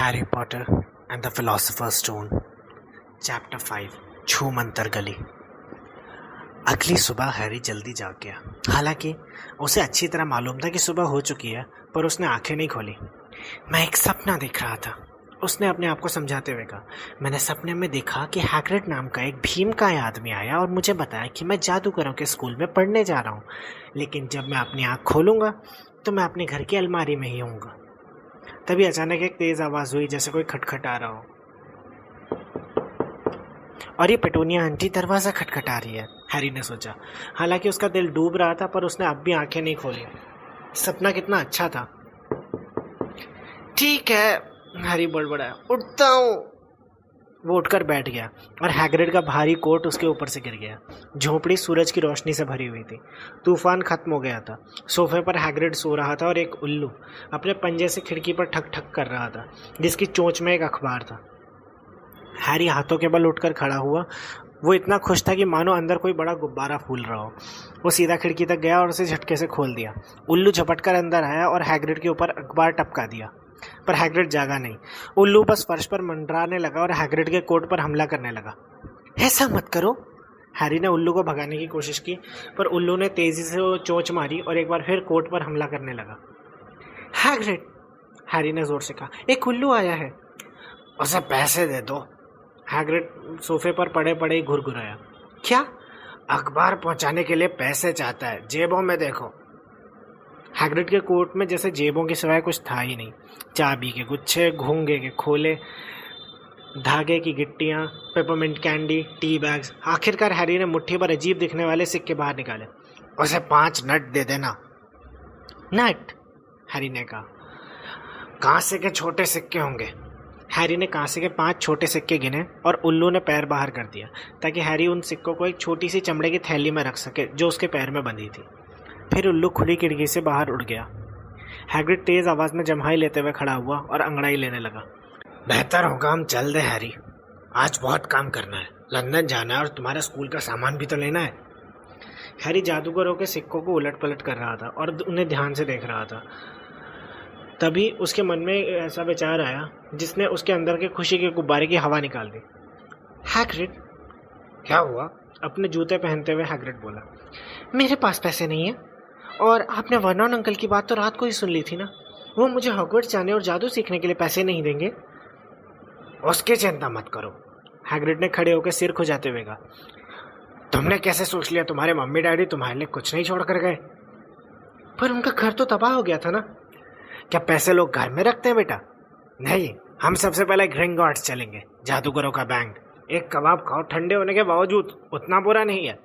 Harry Potter and the philosopher's stone chapter 5 छूमंतर गली। अगली सुबह हैरी जल्दी जाग गया। हालांकि उसे अच्छी तरह मालूम था कि सुबह हो चुकी है, पर उसने आंखें नहीं खोली। मैं एक सपना देख रहा था, उसने अपने आप को समझाते हुए कहा। मैंने सपने में देखा कि हैग्रिड नाम का एक भीमकाय आदमी आया और मुझे बताया कि मैं जादूगरों के स्कूल में पढ़ने जा रहा हूँ, लेकिन जब मैं अपनी आँख खोलूँगा तो मैं अपने घर की अलमारी में ही होऊंगा। तभी अचानक एक तेज़ आवाज़ हुई, जैसे कोई खटखटा रहा हो, और ये पेटूनिया आंटी दरवाज़ा खटखटा रही है, हैरी ने सोचा। हालांकि उसका दिल डूब रहा था, पर उसने अब भी आंखें नहीं खोली। सपना कितना अच्छा था। ठीक है, हैरी बड़बड़ाया, उठता हूँ। वो उठकर बैठ गया और हैग्रिड का भारी कोट उसके ऊपर से गिर गया। झोपड़ी सूरज की रोशनी से भरी हुई थी। तूफान खत्म हो गया था। सोफे पर हैग्रिड सो रहा था और एक उल्लू अपने पंजे से खिड़की पर ठक ठक कर रहा था, जिसकी चोंच में एक अखबार था। हैरी हाथों के बल उठकर खड़ा हुआ। वो इतना खुश था कि मानो अंदर कोई बड़ा गुब्बारा फूल रहा हो। वो सीधा खिड़की तक गया और उसे झटके से खोल दिया। उल्लू झपटकर अंदर आया और हैग्रिड के ऊपर अखबार टपका दिया, पर हैग्रिड जागा नहीं। उल्लू बस फर्श पर मंडराने लगा और हैग्रिड के कोट पर हमला करने लगा। ऐसा मत करो, हैरी ने उल्लू को भगाने की कोशिश की, पर उल्लू ने तेजी से वो चोंच मारी और एक बार फिर कोट पर हमला करने लगा। हैग्रिड, हैरी ने जोर से कहा, एक उल्लू आया है। उसे पैसे दे दो। हैग्रिड सोफे पर पड़े पड़े ही घुरघुराया। क्या? अखबार पहुंचाने के लिए पैसे चाहता है, जेबों में देखो। हैग्रिड के कोट में जैसे जेबों के सिवाय कुछ था ही नहीं। चाबी के गुच्छे, घोंगे के खोले, धागे की गिट्टियां, पेपरमिंट कैंडी, टी बैग्स। आखिरकार हैरी ने मुट्ठी भर अजीब दिखने वाले सिक्के बाहर निकाले। उसे 5 नट दे देना। नट? हैरी ने कहा। कांसे के छोटे सिक्के होंगे। हैरी ने कांसे के 5 छोटे सिक्के गिने और उल्लू ने पैर बाहर कर दिया, ताकि हैरी उन सिक्कों को एक छोटी सी चमड़े की थैली में रख सके जो उसके पैर में बंधी थी। फिर उल्लू खुली खिड़की से बाहर उड़ गया। हैग्रिड तेज आवाज में जम्हाई लेते हुए खड़ा हुआ और अंगड़ाई लेने लगा। बेहतर होगा हम चल दे हैरी, आज बहुत काम करना है। लंदन जाना है और तुम्हारे स्कूल का सामान भी तो लेना है। हैरी जादूगरों के सिक्कों को उलट पलट कर रहा था और उन्हें ध्यान से देख रहा था। तभी उसके मन में ऐसा विचार आया जिसने उसके अंदर के खुशी के गुब्बारे की हवा निकाल दी। हैग्रिड, क्या हुआ? अपने जूते पहनते हुए हैग्रिड बोला। मेरे पास पैसे नहीं है, और आपने वर्नॉन अंकल की बात तो रात को ही सुन ली थी ना। वो मुझे हॉगवर्ट्स जाने और जादू सीखने के लिए पैसे नहीं देंगे। उसकी चिंता मत करो, हैग्रिड ने खड़े होकर सिर खुजाते हुए कहा। तुमने कैसे सोच लिया तुम्हारे मम्मी डैडी तुम्हारे लिए कुछ नहीं छोड़ कर गए? पर उनका घर तो तबाह हो गया था ना। क्या पैसे लोग घर में रखते हैं बेटा? नहीं, हम सबसे पहले ग्रिंगॉट्स चलेंगे, जादूगरों का बैंक। एक कबाब खाओ, ठंडे होने के बावजूद उतना बुरा नहीं है।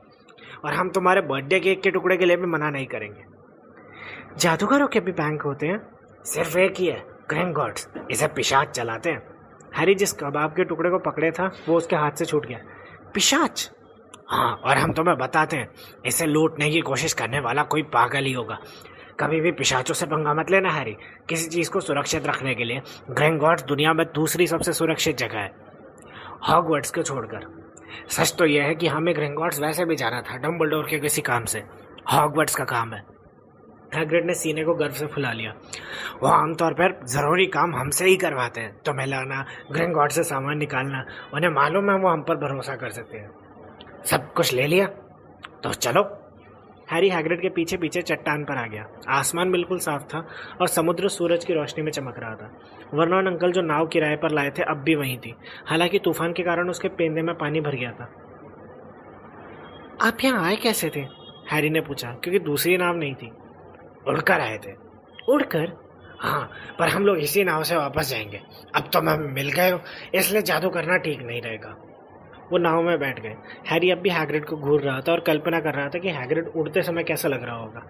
और हम तुम्हारे बर्थडे केक के टुकड़े के लिए भी मना नहीं करेंगे। जादूगरों के भी बैंक होते हैं? सिर्फ एक ही है, ग्रिंगॉट्स। इसे पिशाच चलाते हैं। हैरी जिस कबाब के टुकड़े को पकड़े था वो उसके हाथ से छूट गया। पिशाच? हाँ, और हम तुम्हें बताते हैं, इसे लूटने की कोशिश करने वाला कोई पागल ही होगा। कभी भी पिशाचों से पंगा मत लेना हैरी। किसी चीज़ को सुरक्षित रखने के लिए ग्रिंगॉट्स दुनिया में दूसरी सबसे सुरक्षित जगह है, हॉगवर्ट्स को छोड़कर। सच तो यह है कि हमें ग्रिंगॉट्स वैसे भी जाना था, डम्बलडोर के किसी काम से। हॉगवर्ट्स का काम है। हैग्रिड ने सीने को गर्व से फुला लिया। वो आमतौर पर ज़रूरी काम हमसे ही करवाते हैं। तुम्हें लाना, ग्रिंगॉट्स से सामान निकालना, उन्हें मालूम है वो हम पर भरोसा कर सकते हैं। सब कुछ ले लिया तो चलो। हैरी हैग्रिड के पीछे पीछे चट्टान पर आ गया। आसमान बिल्कुल साफ था और समुद्र सूरज की रोशनी में चमक रहा था। वर्नॉन अंकल जो नाव किराए पर लाए थे अब भी वहीं थी। हालांकि तूफान के कारण उसके पेंदे में पानी भर गया था। आप यहाँ आए कैसे थे? हैरी ने पूछा, क्योंकि दूसरी नाव नहीं थी। उड़कर आए थे। उड़कर? हाँ, पर हम लोग इसी नाव से वापस जाएंगे। अब तो हम मिल गए हो, इसलिए जादू करना ठीक नहीं रहेगा। वो नाव में बैठ गए। हैरी अब भी हैग्रिड को घूर रहा था और कल्पना कर रहा था कि हैग्रिड उड़ते समय कैसा लग रहा होगा।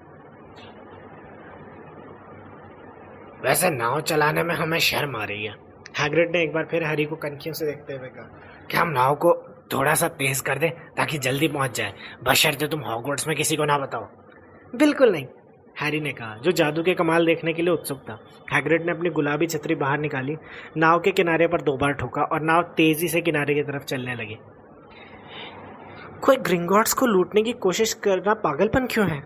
वैसे नाव चलाने में हमें शर्म आ रही है, हैग्रिड ने एक बार फिर हैरी को कनखियों से देखते हुए कहा। क्या हम नाव को थोड़ा सा तेज कर दें ताकि जल्दी पहुंच जाए, बशर्ते तुम हॉगवर्ट्स में किसी को ना बताओ। बिल्कुल नहीं, हैरी ने कहा, जो जादू के कमाल देखने के लिए उत्सुक था। हैग्रिड ने अपनी गुलाबी छतरी बाहर निकाली, नाव के किनारे पर 2 बार ठोका और नाव तेजी से किनारे की तरफ चलने लगी। कोई ग्रिंगॉट्स को लूटने की कोशिश करना पागलपन क्यों है?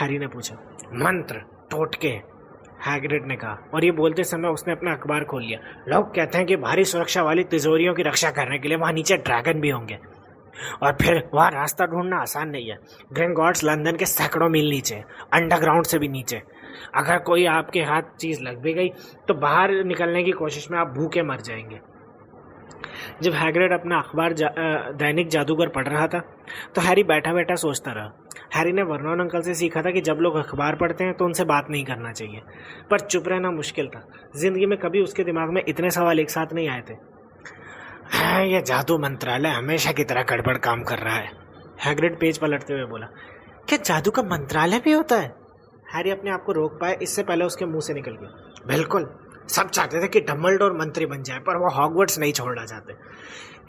हैरी ने पूछा। मंत्र, टोटके, हैग्रिड ने कहा, और ये बोलते समय उसने अपना अखबार खोल लिया। लोग कहते हैं कि भारी सुरक्षा वाली तिजोरियों की रक्षा करने के लिए वहाँ नीचे ड्रैगन भी होंगे, और फिर वहाँ रास्ता ढूंढना आसान नहीं है। ग्रिंगॉट्स लंदन के सैकड़ों मील नीचे, अंडरग्राउंड से भी नीचे। अगर कोई आपके हाथ चीज़ लग भी गई तो बाहर निकलने की कोशिश में आप भूखे मर जाएंगे। जब हैग्रिड अपना अखबार दैनिक जादूगर पढ़ रहा था तो हैरी बैठा बैठा सोचता रहा। हैरी ने वर्नॉन अंकल से सीखा था कि जब लोग अखबार पढ़ते हैं तो उनसे बात नहीं करना चाहिए, पर चुप रहना मुश्किल था। जिंदगी में कभी उसके दिमाग में इतने सवाल एक साथ नहीं आए थे। यह जादू मंत्रालय हमेशा की तरह गड़बड़ काम कर रहा है, हैग्रिड पेज पलटते हुए बोला। क्या जादू का मंत्रालय भी होता है? हैरी अपने आप को रोक पाए इससे पहले उसके मुंह से निकल गया। बिल्कुल, सब चाहते थे कि डम्बलडोर मंत्री बन जाए, पर वो हॉगवर्ट्स नहीं छोड़ना चाहते,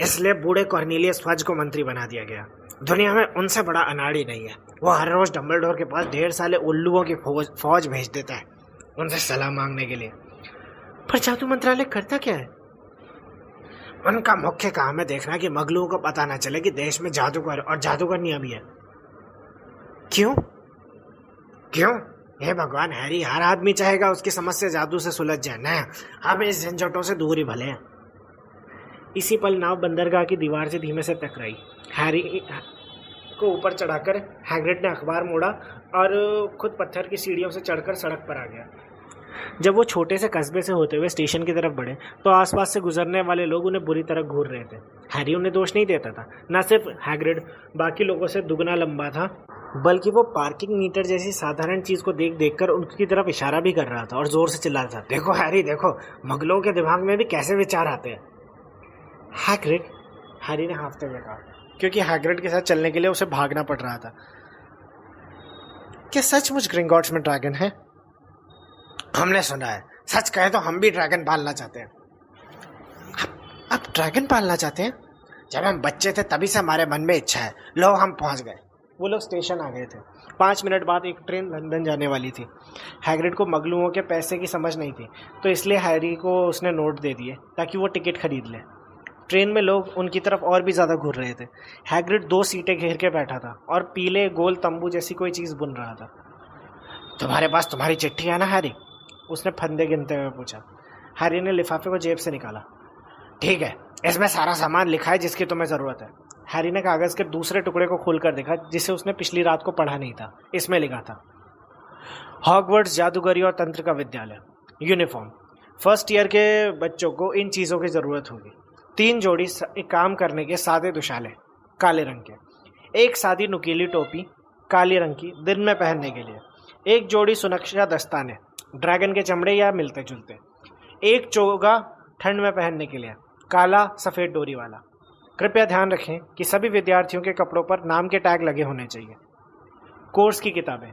इसलिए बूढ़े कॉर्नेलियस फज को मंत्री बना दिया गया। दुनिया में उनसे बड़ा अनाड़ी नहीं है। वो हर रोज डम्बलडोर के पास 1.5 साले उल्लुओं की फौज भेज देता है उनसे सलाह मांगने के लिए। पर जादू मंत्रालय करता क्या है? उनका मुख्य काम है देखना कि मगलुओं को पता ना चले कि देश में जादूगर और जादूगरनियां भी है। क्यों? हे भगवान हैरी, हर आदमी चाहेगा उसकी समस्या जादू से सुलझ जाए ना, हम इस झंझटों से दूर ही भले हैं। इसी पल नाव बंदरगाह की दीवार से धीमे से टकराई। हैरी को ऊपर चढ़ाकर हैग्रिड ने अखबार मोड़ा और खुद पत्थर की सीढ़ियों से चढ़कर सड़क पर आ गया। जब वो छोटे से कस्बे से होते हुए स्टेशन की तरफ बढ़े तो आसपास से गुजरने वाले लोग उन्हें बुरी तरह घूर रहे थे। हैरी उन्हें दोष नहीं देता था। न सिर्फ हैग्रिड बाकी लोगों से दुगना लंबा था, बल्कि वो पार्किंग मीटर जैसी साधारण चीज को देख देखकर उनकी तरफ इशारा भी कर रहा था और जोर से चिल्ला रहा था, देखो हैरी देखो, मगलों के दिमाग में भी कैसे विचार आते हैं। हैग्रिड, हैरी ने हाँफते हुए कहा, क्योंकि हैग्रिड के साथ चलने के लिए उसे भागना पड़ रहा था। क्या सचमुच ग्रिंगॉट्स में ड्रैगन है? हमने सुना है। सच कहे तो हम भी ड्रैगन पालना चाहते हैं। आप ड्रैगन पालना चाहते हैं? जब हम बच्चे थे तभी से हमारे मन में इच्छा है। लो, हम पहुंच गए। वो लोग स्टेशन आ गए थे। 5 मिनट बाद एक ट्रेन लंदन जाने वाली थी। हैग्रिड को मगलुओं के पैसे की समझ नहीं थी, तो इसलिए हैरी को उसने नोट दे दिए ताकि वो टिकट खरीद ले। ट्रेन में लोग उनकी तरफ और भी ज़्यादा घूर रहे थे। हैग्रिड 2 सीटें घेर के बैठा था और पीले गोल तंबू जैसी कोई चीज़ बुन रहा था। तुम्हारे पास तुम्हारी चिट्ठी है ना हैरी? उसने फंदे गिनते हुए पूछा। हैरी ने लिफाफे को जेब से निकाला। ठीक है, इसमें सारा सामान लिखा है जिसकी तुम्हें ज़रूरत है। हैरी ने कागज़ के दूसरे टुकड़े को खोलकर देखा जिसे उसने पिछली रात को पढ़ा नहीं था। इसमें लिखा था, हॉगवर्ट्स जादूगरी और तंत्र का विद्यालय, यूनिफॉर्म। फर्स्ट ईयर के बच्चों को इन चीज़ों की ज़रूरत होगी। 3 जोड़ी काम करने के सादे दुशाले, काले रंग के। 1 सादी नुकीली टोपी, काले रंग की, दिन में पहनने के लिए। 1 जोड़ी सुरक्षा दस्ताने, ड्रैगन के चमड़े या मिलते जुलते। 1 चोगा ठंड में पहनने के लिए, काला सफ़ेद डोरी वाला। कृपया ध्यान रखें कि सभी विद्यार्थियों के कपड़ों पर नाम के टैग लगे होने चाहिए। कोर्स की किताबें,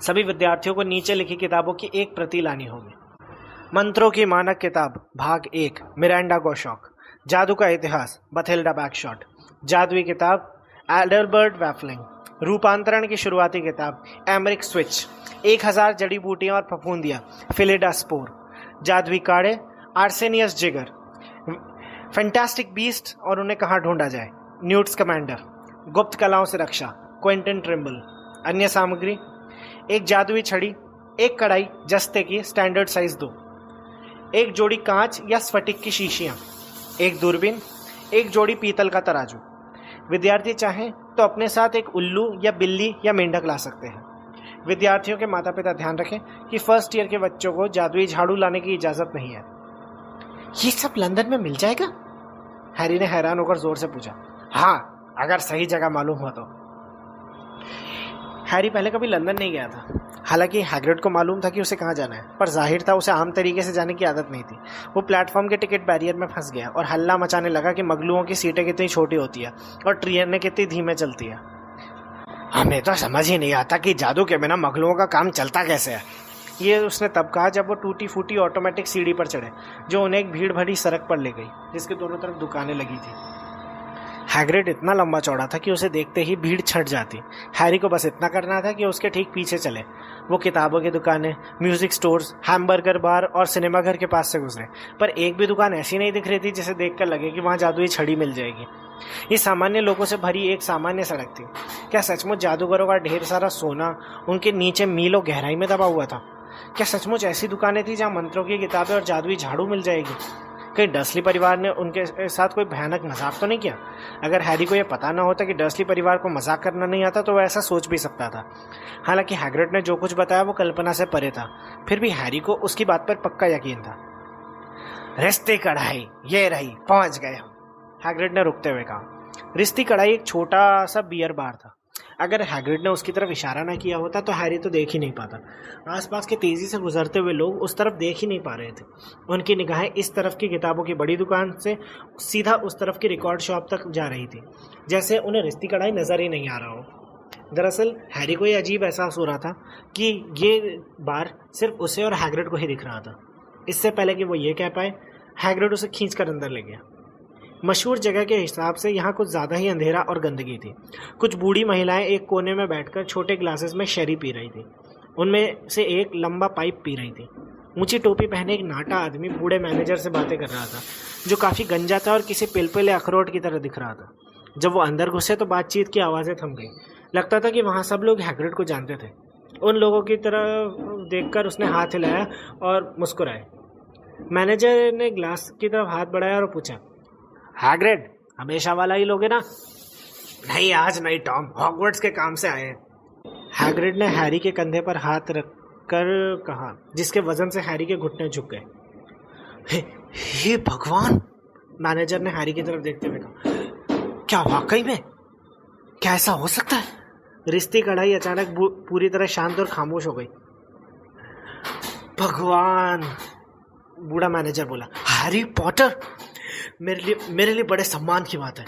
सभी विद्यार्थियों को नीचे लिखी किताबों की 1 प्रति लानी होगी। मंत्रों की मानक किताब भाग 1, मिरांडा गोशॉक। जादू का इतिहास, बथेल्डा बैकशॉट। जादुई किताब, एडलबर्ट वैफलिंग। रूपांतरण की शुरुआती किताब, एमरिक स्विच। 1000 जड़ी बूटियां और फफूंदियां, फिलिडा स्पोर। जादुई काढ़े, आर्सेनियस जिगर। फैंटास्टिक बीस्ट और उन्हें कहाँ ढूंढा जाए, न्यूट्स कमांडर। गुप्त कलाओं से रक्षा, क्विंटन ट्रिम्बल। अन्य सामग्री, 1 जादुई छड़ी, 1 कढ़ाई जस्ते की स्टैंडर्ड साइज 2, 1 जोड़ी कांच या स्फटिक की शीशियां, 1 दूरबीन, 1 जोड़ी पीतल का तराजू। विद्यार्थी चाहें तो अपने साथ 1 उल्लू या बिल्ली या मेंढक ला सकते हैं। विद्यार्थियों के माता पिता ध्यान रखें कि फर्स्ट ईयर के बच्चों को जादुई झाड़ू लाने की इजाज़त नहीं है। ये सब लंदन में मिल जाएगा? हैरी ने हैरान होकर जोर से पूछा। हाँ, अगर सही जगह मालूम हो तो। हैरी पहले कभी लंदन नहीं गया था। हालांकि हैग्रिड को मालूम था कि उसे कहाँ जाना है, पर जाहिर था उसे आम तरीके से जाने की आदत नहीं थी। वो प्लेटफॉर्म के टिकट बैरियर में फंस गया और हल्ला मचाने लगा कि मगलुओं की सीटें कितनी छोटी होती है और ट्रेनें कितनी धीमे चलती है। हमें तो समझ ही नहीं आता कि जादू के बिना मगलुओं का काम चलता कैसे है। ये उसने तब कहा जब वो टूटी फूटी ऑटोमेटिक सीढ़ी पर चढ़े जो उन्हें एक भीड़ भरी सड़क पर ले गई जिसके दोनों तरफ दुकानें लगी थी। हैग्रिड इतना लंबा चौड़ा था कि उसे देखते ही भीड़ छट जाती। हैरी को बस इतना करना था कि उसके ठीक पीछे चले। वो किताबों की दुकानें, म्यूजिक स्टोर्स, हैमबर्गर बार और सिनेमाघर के पास से गुजरे, पर एक भी दुकान ऐसी नहीं दिख रही थी जिसे देखकर लगे कि वहाँ जादुई छड़ी मिल जाएगी। ये सामान्य लोगों से भरी एक सामान्य सड़क थी। क्या सचमुच जादूगरों का ढेर सारा सोना उनके नीचे मीलों गहराई में दबा हुआ था? क्या सचमुच ऐसी दुकानें थी जहाँ मंत्रों की किताबें और जादुई झाड़ू मिल जाएगी? कहीं डर्सली परिवार ने उनके साथ कोई भयानक मजाक तो नहीं किया? अगर हैरी को यह पता ना होता कि डर्सली परिवार को मजाक करना नहीं आता तो वह ऐसा सोच भी सकता था। हालांकि हैग्रिड ने जो कुछ बताया वो कल्पना से परे था, फिर भी हैरी को उसकी बात पर पक्का यकीन था। रिश्ती कढ़ाई, ये रही, पहुंच गए हम, हैग्रिड ने रुकते हुए कहा। रिश्ती कढ़ाई एक छोटा सा बियर बार था। अगर हैग्रिड ने उसकी तरफ इशारा ना किया होता तो हैरी तो देख ही नहीं पाता। आसपास के तेजी से गुजरते हुए लोग उस तरफ देख ही नहीं पा रहे थे। उनकी निगाहें इस तरफ की किताबों की बड़ी दुकान से सीधा उस तरफ की रिकॉर्ड शॉप तक जा रही थी, जैसे उन्हें रिश्ती कढ़ाई नजर ही नहीं आ रहा हो। दरअसल हैरी को यह अजीब एहसास हो रहा था कि ये बार सिर्फ उसे और हैग्रिड को ही दिख रहा था। इससे पहले कि वो ये कह पाए, हैग्रिड उसे खींचकर अंदर ले गया। मशहूर जगह के हिसाब से यहाँ कुछ ज़्यादा ही अंधेरा और गंदगी थी। कुछ बूढ़ी महिलाएं एक कोने में बैठकर छोटे ग्लासेस में शरी पी रही थी। उनमें से एक लंबा पाइप पी रही थी। ऊंची टोपी पहने एक नाटा आदमी बूढ़े मैनेजर से बातें कर रहा था, जो काफ़ी गंजा था और किसी पिलपिले अखरोट की तरह दिख रहा था। जब वो अंदर घुसे तो बातचीत की आवाज़ें थम गई। लगता था कि वहाँ सब लोग हैग्रिड को जानते थे। उन लोगों की तरफ देखकर उसने हाथ हिलाया और मुस्कुराए। मैनेजर ने ग्लास की तरफ हाथ बढ़ाया और पूछा, हैग्रिड हमेशा वाला ही लोगे ना? नहीं, आज नहीं टॉम, हॉगवर्ट्स के काम से आए हैं। हैग्रिड ने हैरी के कंधे पर हाथ रखकर कहा, जिसके वजन से हैरी के घुटने झुक गए। हे भगवान, मैनेजर ने हैरी की तरफ देखते हुए कहा, क्या वाकई में? क्या ऐसा हो सकता है? रिश्ती कढ़ाई अचानक पूरी तरह शांत और खामोश हो गई। भगवान, बूढ़ा मैनेजर बोला, हैरी पॉटर, मेरे लिए बड़े सम्मान की बात है।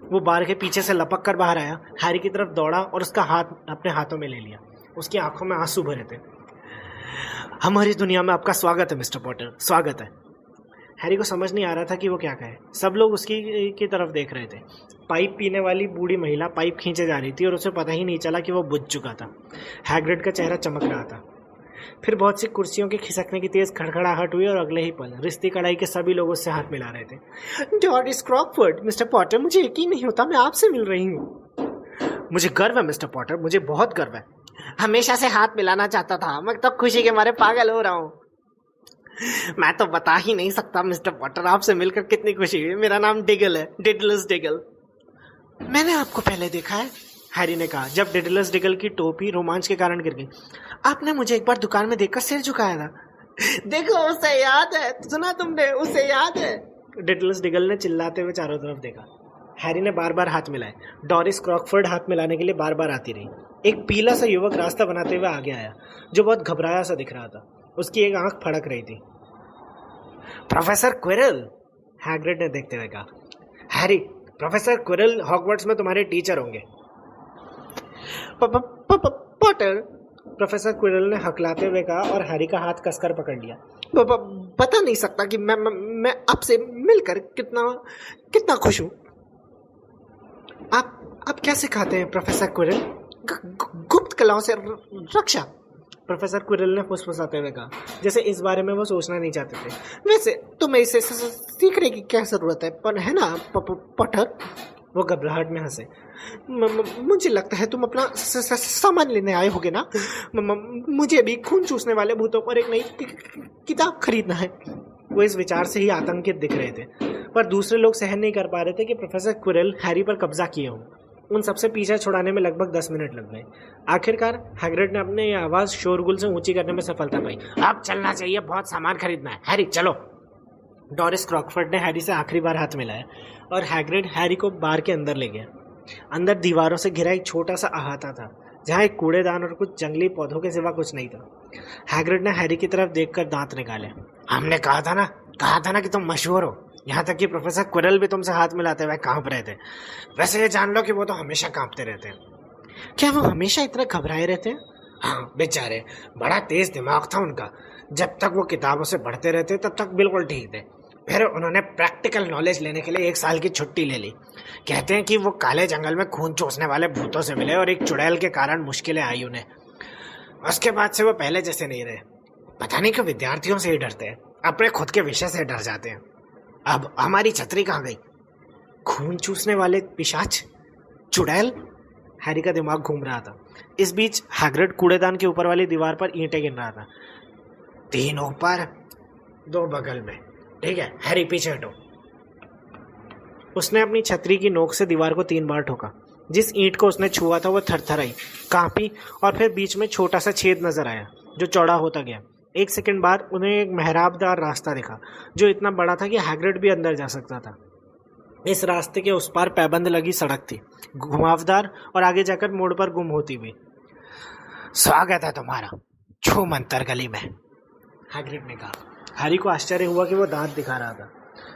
वो बार के पीछे से लपक कर बाहर आया, हैरी की तरफ दौड़ा और उसका हाथ अपने हाथों में ले लिया। उसकी आंखों में आंसू भरे थे। हमारी दुनिया में आपका स्वागत है मिस्टर पॉटर, स्वागत है। हैरी को समझ नहीं आ रहा था कि वो क्या कहे। सब लोग उसकी की तरफ देख रहे थे। पाइप पीने वाली बूढ़ी महिला पाइप खींचे जा रही थी और उसे पता ही नहीं चला कि वो बुझ चुका था। हैग्रिड का चेहरा चमक रहा था। फिर बहुत सी कुर्सियों के खिसकने की तेज खड़खड़ाहट हुई और अगले ही पल रिश्ती कढ़ाई के सभी लोग उससे हाथ मिला रहे थे। डॉरिस क्रॉकफोर्ड, मिस्टर पॉटर, मुझे यकीन नहीं होता मैं आपसे मिल रही हूँ। मुझे गर्व है मिस्टर पॉटर, मुझे बहुत गर्व है। हमेशा से हाथ मिलाना चाहता था, मैं तो खुशी के मारे पागल हो रहा हूँ। मैं तो बता ही नहीं सकता मिस्टर पॉटर, आपसे मिलकर कितनी खुशी हुई। मेरा नाम डिगल है, डिडलस डिगल। मैंने आपको पहले देखा है, हैरी ने कहा, जब डिडलस डिगल की टोपी रोमांच के कारण गिर गई। आपने मुझे एक बार दुकान में देखकर सिर झुकाया था। देखो, उसे याद है, सुना तुमने, उसे याद है। डिडलस डिगल ने चिल्लाते हुए चारों तरफ देखा। हैरी ने बार बार हाथ मिलाए। डॉरिस क्रॉकफोर्ड हाथ मिलाने के लिए बार बार आती रही। एक पीला सा युवक रास्ता बनाते हुए आगे आया, जो बहुत घबराया सा दिख रहा था। उसकी एक आंख फड़क रही थी। प्रोफेसर क्विरल, हैग्रिड ने देखते हुए कहा। हैरी, प्रोफेसर क्विरल हॉगवर्ट्स में तुम्हारे टीचर होंगे। पॉटर, प्रोफेसर क्विरल ने हकलाते हुए कहा और हैरी का हाथ कसकर पकड़ लिया। बता नहीं सकता कि मैं आपसे मिलकर कितना खुश हूँ। आप क्या सिखाते हैं प्रोफेसर क्विरल? गुप्त कलाओं से रक्षा, प्रोफेसर क्विरल ने फुसफुसाते हुए कहा, जैसे इस बारे में वो सोचना नहीं चाहते थे। वैसे तुम्हें इसे सीखने की क्या जरूरत है, पर है ना पॉटर? वो घबराहट में हंसे। मुझे लगता है तुम अपना सामान लेने आए होगे ना। मुझे भी खून चूसने वाले भूतों पर एक नई किताब खरीदना है। वो इस विचार से ही आतंकित दिख रहे थे, पर दूसरे लोग सहन नहीं कर पा रहे थे कि प्रोफेसर क्विरल हैरी पर कब्जा किए हों। उन सबसे पीछा छुड़ाने में लगभग 10 मिनट लग गए। आखिरकार हैग्रिड ने अपने आवाज़ शोरगुल से ऊंची करने में सफलता पाई। अब चलना चाहिए, बहुत सामान खरीदना है। हैरी चलो। डॉरिस क्रॉकफोर्ड ने हैरी से आखिरी बार हाथ मिलाया और हैग्रिड हैरी को बार के अंदर ले गया। अंदर दीवारों से घिरा एक छोटा सा अहाता था, जहाँ एक कूड़ेदान और कुछ जंगली पौधों के सिवा कुछ नहीं था। हैग्रिड ने हैरी की तरफ देखकर दांत निकाले। हमने कहा था ना कि तुम मशहूर हो। यहाँ तक कि प्रोफेसर क्विरल भी तुमसे हाथ मिलाते हुए कांप रहे थे। वैसे ये जान लो कि वो तो हमेशा कांपते रहते हैं। क्या वो हमेशा इतना घबराए रहते हैं? हाँ बेचारे, बड़ा तेज दिमाग था उनका। जब तक वो किताबों से पढ़ते रहते तब तक बिल्कुल ठीक थे। फिर उन्होंने प्रैक्टिकल नॉलेज लेने के लिए 1 साल की छुट्टी ले ली। कहते हैं कि वो काले जंगल में खून चूसने वाले भूतों से मिले और एक चुड़ैल के कारण मुश्किलें आई उन्हें। उसके बाद से वो पहले जैसे नहीं रहे। पता नहीं क्यों विद्यार्थियों से ही डरते हैं, अपने खुद के विषय से डर जाते हैं। अब हमारी छतरी कहाँ गई? खून चूसने वाले पिशाच, चुड़ैल? हैरी का दिमाग घूम रहा था। इस बीच हैग्रिड कूड़ेदान के ऊपर वाली दीवार पर ईंटें गिन रहा था। 3 ऊपर 2 बगल में, ठीक है? हैरी पीछे हटो। उसने अपनी छतरी की नोक से दीवार को 3 बार ठोका। जिस ईंट को उसने छुआ था वो थरथराई, कांपी और फिर बीच में छोटा सा छेद नजर आया जो चौड़ा होता गया। 1 सेकंड बाद उन्हें एक मेहराबदार रास्ता दिखा जो इतना बड़ा था कि हैग्रिड भी अंदर जा सकता था। इस रास्ते के उस पार पैबंद लगी सड़क थी, घुमावदार और आगे जाकर मोड़ पर गुम होती हुई। स्वागत है तुम्हारा छू मंतर गली में, हैग्रिड ने कहा। हैरी को आश्चर्य हुआ कि वो दांत दिखा रहा था।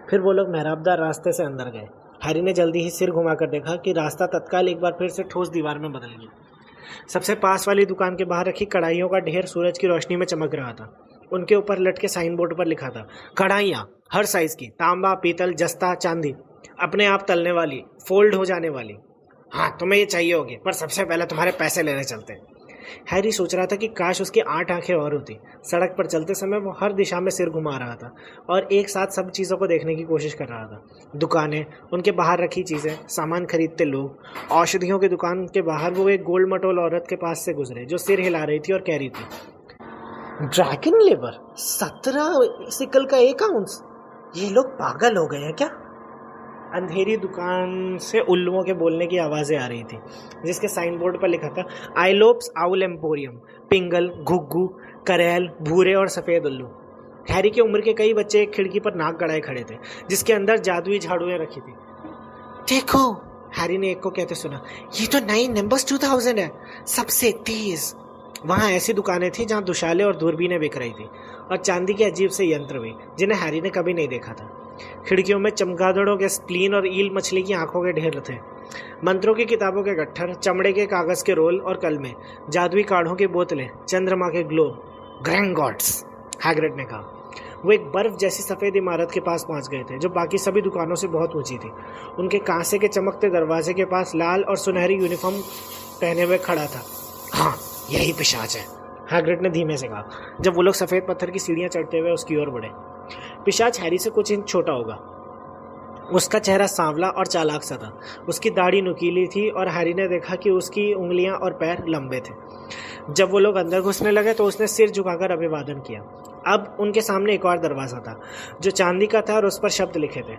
फिर वो लोग मेहराबदार रास्ते से अंदर गए। हैरी ने जल्दी ही सिर घुमाकर देखा कि रास्ता तत्काल एक बार फिर से ठोस दीवार में बदल गया। सबसे पास वाली दुकान के बाहर रखी कढ़ाइयों का ढेर सूरज की रोशनी में चमक रहा था। उनके ऊपर लटके साइन बोर्ड पर लिखा था, कढ़ाइयाँ हर साइज की, तांबा, पीतल, जस्ता, चांदी, अपने आप तलने वाली, फोल्ड हो जाने वाली। हाँ, तुम्हें ये चाहिए होगी, पर सबसे पहले तुम्हारे पैसे लेने चलते हैं। हैरी सोच रहा था कि काश उसकी 8 आंखें और होती। सड़क पर चलते समय वो हर दिशा में सिर घुमा रहा था और एक साथ सब चीज़ों को देखने की कोशिश कर रहा था। दुकानें, उनके बाहर रखी चीज़ें, सामान खरीदते लोग। औषधियों की दुकान के बाहर वो एक गोल्ड मटोल औरत के पास से गुजरे जो सिर हिला रही थी और कह रही थी, ड्रैगन लिवर 17 सिकल का 1 आउंस। ये लोग पागल हो गए हैं क्या? अंधेरी दुकान से उल्लुओं के बोलने की आवाज़ें आ रही थी जिसके साइन बोर्ड पर लिखा था, आइलोप्स आउल एम्पोरियम, पिंगल, घुग्गू, करेल, भूरे और सफ़ेद उल्लू। हैरी की उम्र के कई बच्चे एक खिड़की पर नाक गड़ाए खड़े थे जिसके अंदर जादुई झाड़ुएं रखी थी। देखो, हैरी ने एक को कहते सुना, ये तो नई निम्बस 2000 है, सबसे तेज। वहाँ ऐसी दुकानें थी जहाँ दुशाले और दूरबीनें बिक रही थी और चांदी के अजीब से यंत्र भी जिन्हें हैरी ने कभी नहीं देखा था। खिड़कियों में चमगादड़ों के स्प्लीन और ईल मछली की आंखों के ढेर थे। मंत्रों की किताबों के गट्ठर, चमड़े के कागज के रोल और कलमे, जादुई काढ़ों की बोतलें, चंद्रमा के ग्लोब। ग्रैंगॉट्स, हैग्रिड ने कहा। वो एक बर्फ जैसी सफ़ेद इमारत के पास पहुंच गए थे जो बाकी सभी दुकानों से बहुत ऊंची थी। उनके कांसे के चमकते दरवाजे के पास लाल और सुनहरी यूनिफॉर्म पहने हुए खड़ा था। हाँ, यही पिशाच है, हैग्रिड ने धीमे से कहा जब वो लोग सफ़ेद पत्थर की सीढ़ियाँ चढ़ते हुए उसकी ओर बढ़े। पिशाच हैरी से कुछ इंच छोटा होगा। उसका चेहरा सांवला और चालाक सा था। उसकी दाढ़ी नुकीली थी और हैरी ने देखा कि उसकी उंगलियां और पैर लंबे थे। जब वो लोग अंदर घुसने लगे तो उसने सिर झुकाकर अभिवादन किया। अब उनके सामने एक और दरवाज़ा था जो चांदी का था और उस पर शब्द लिखे थे,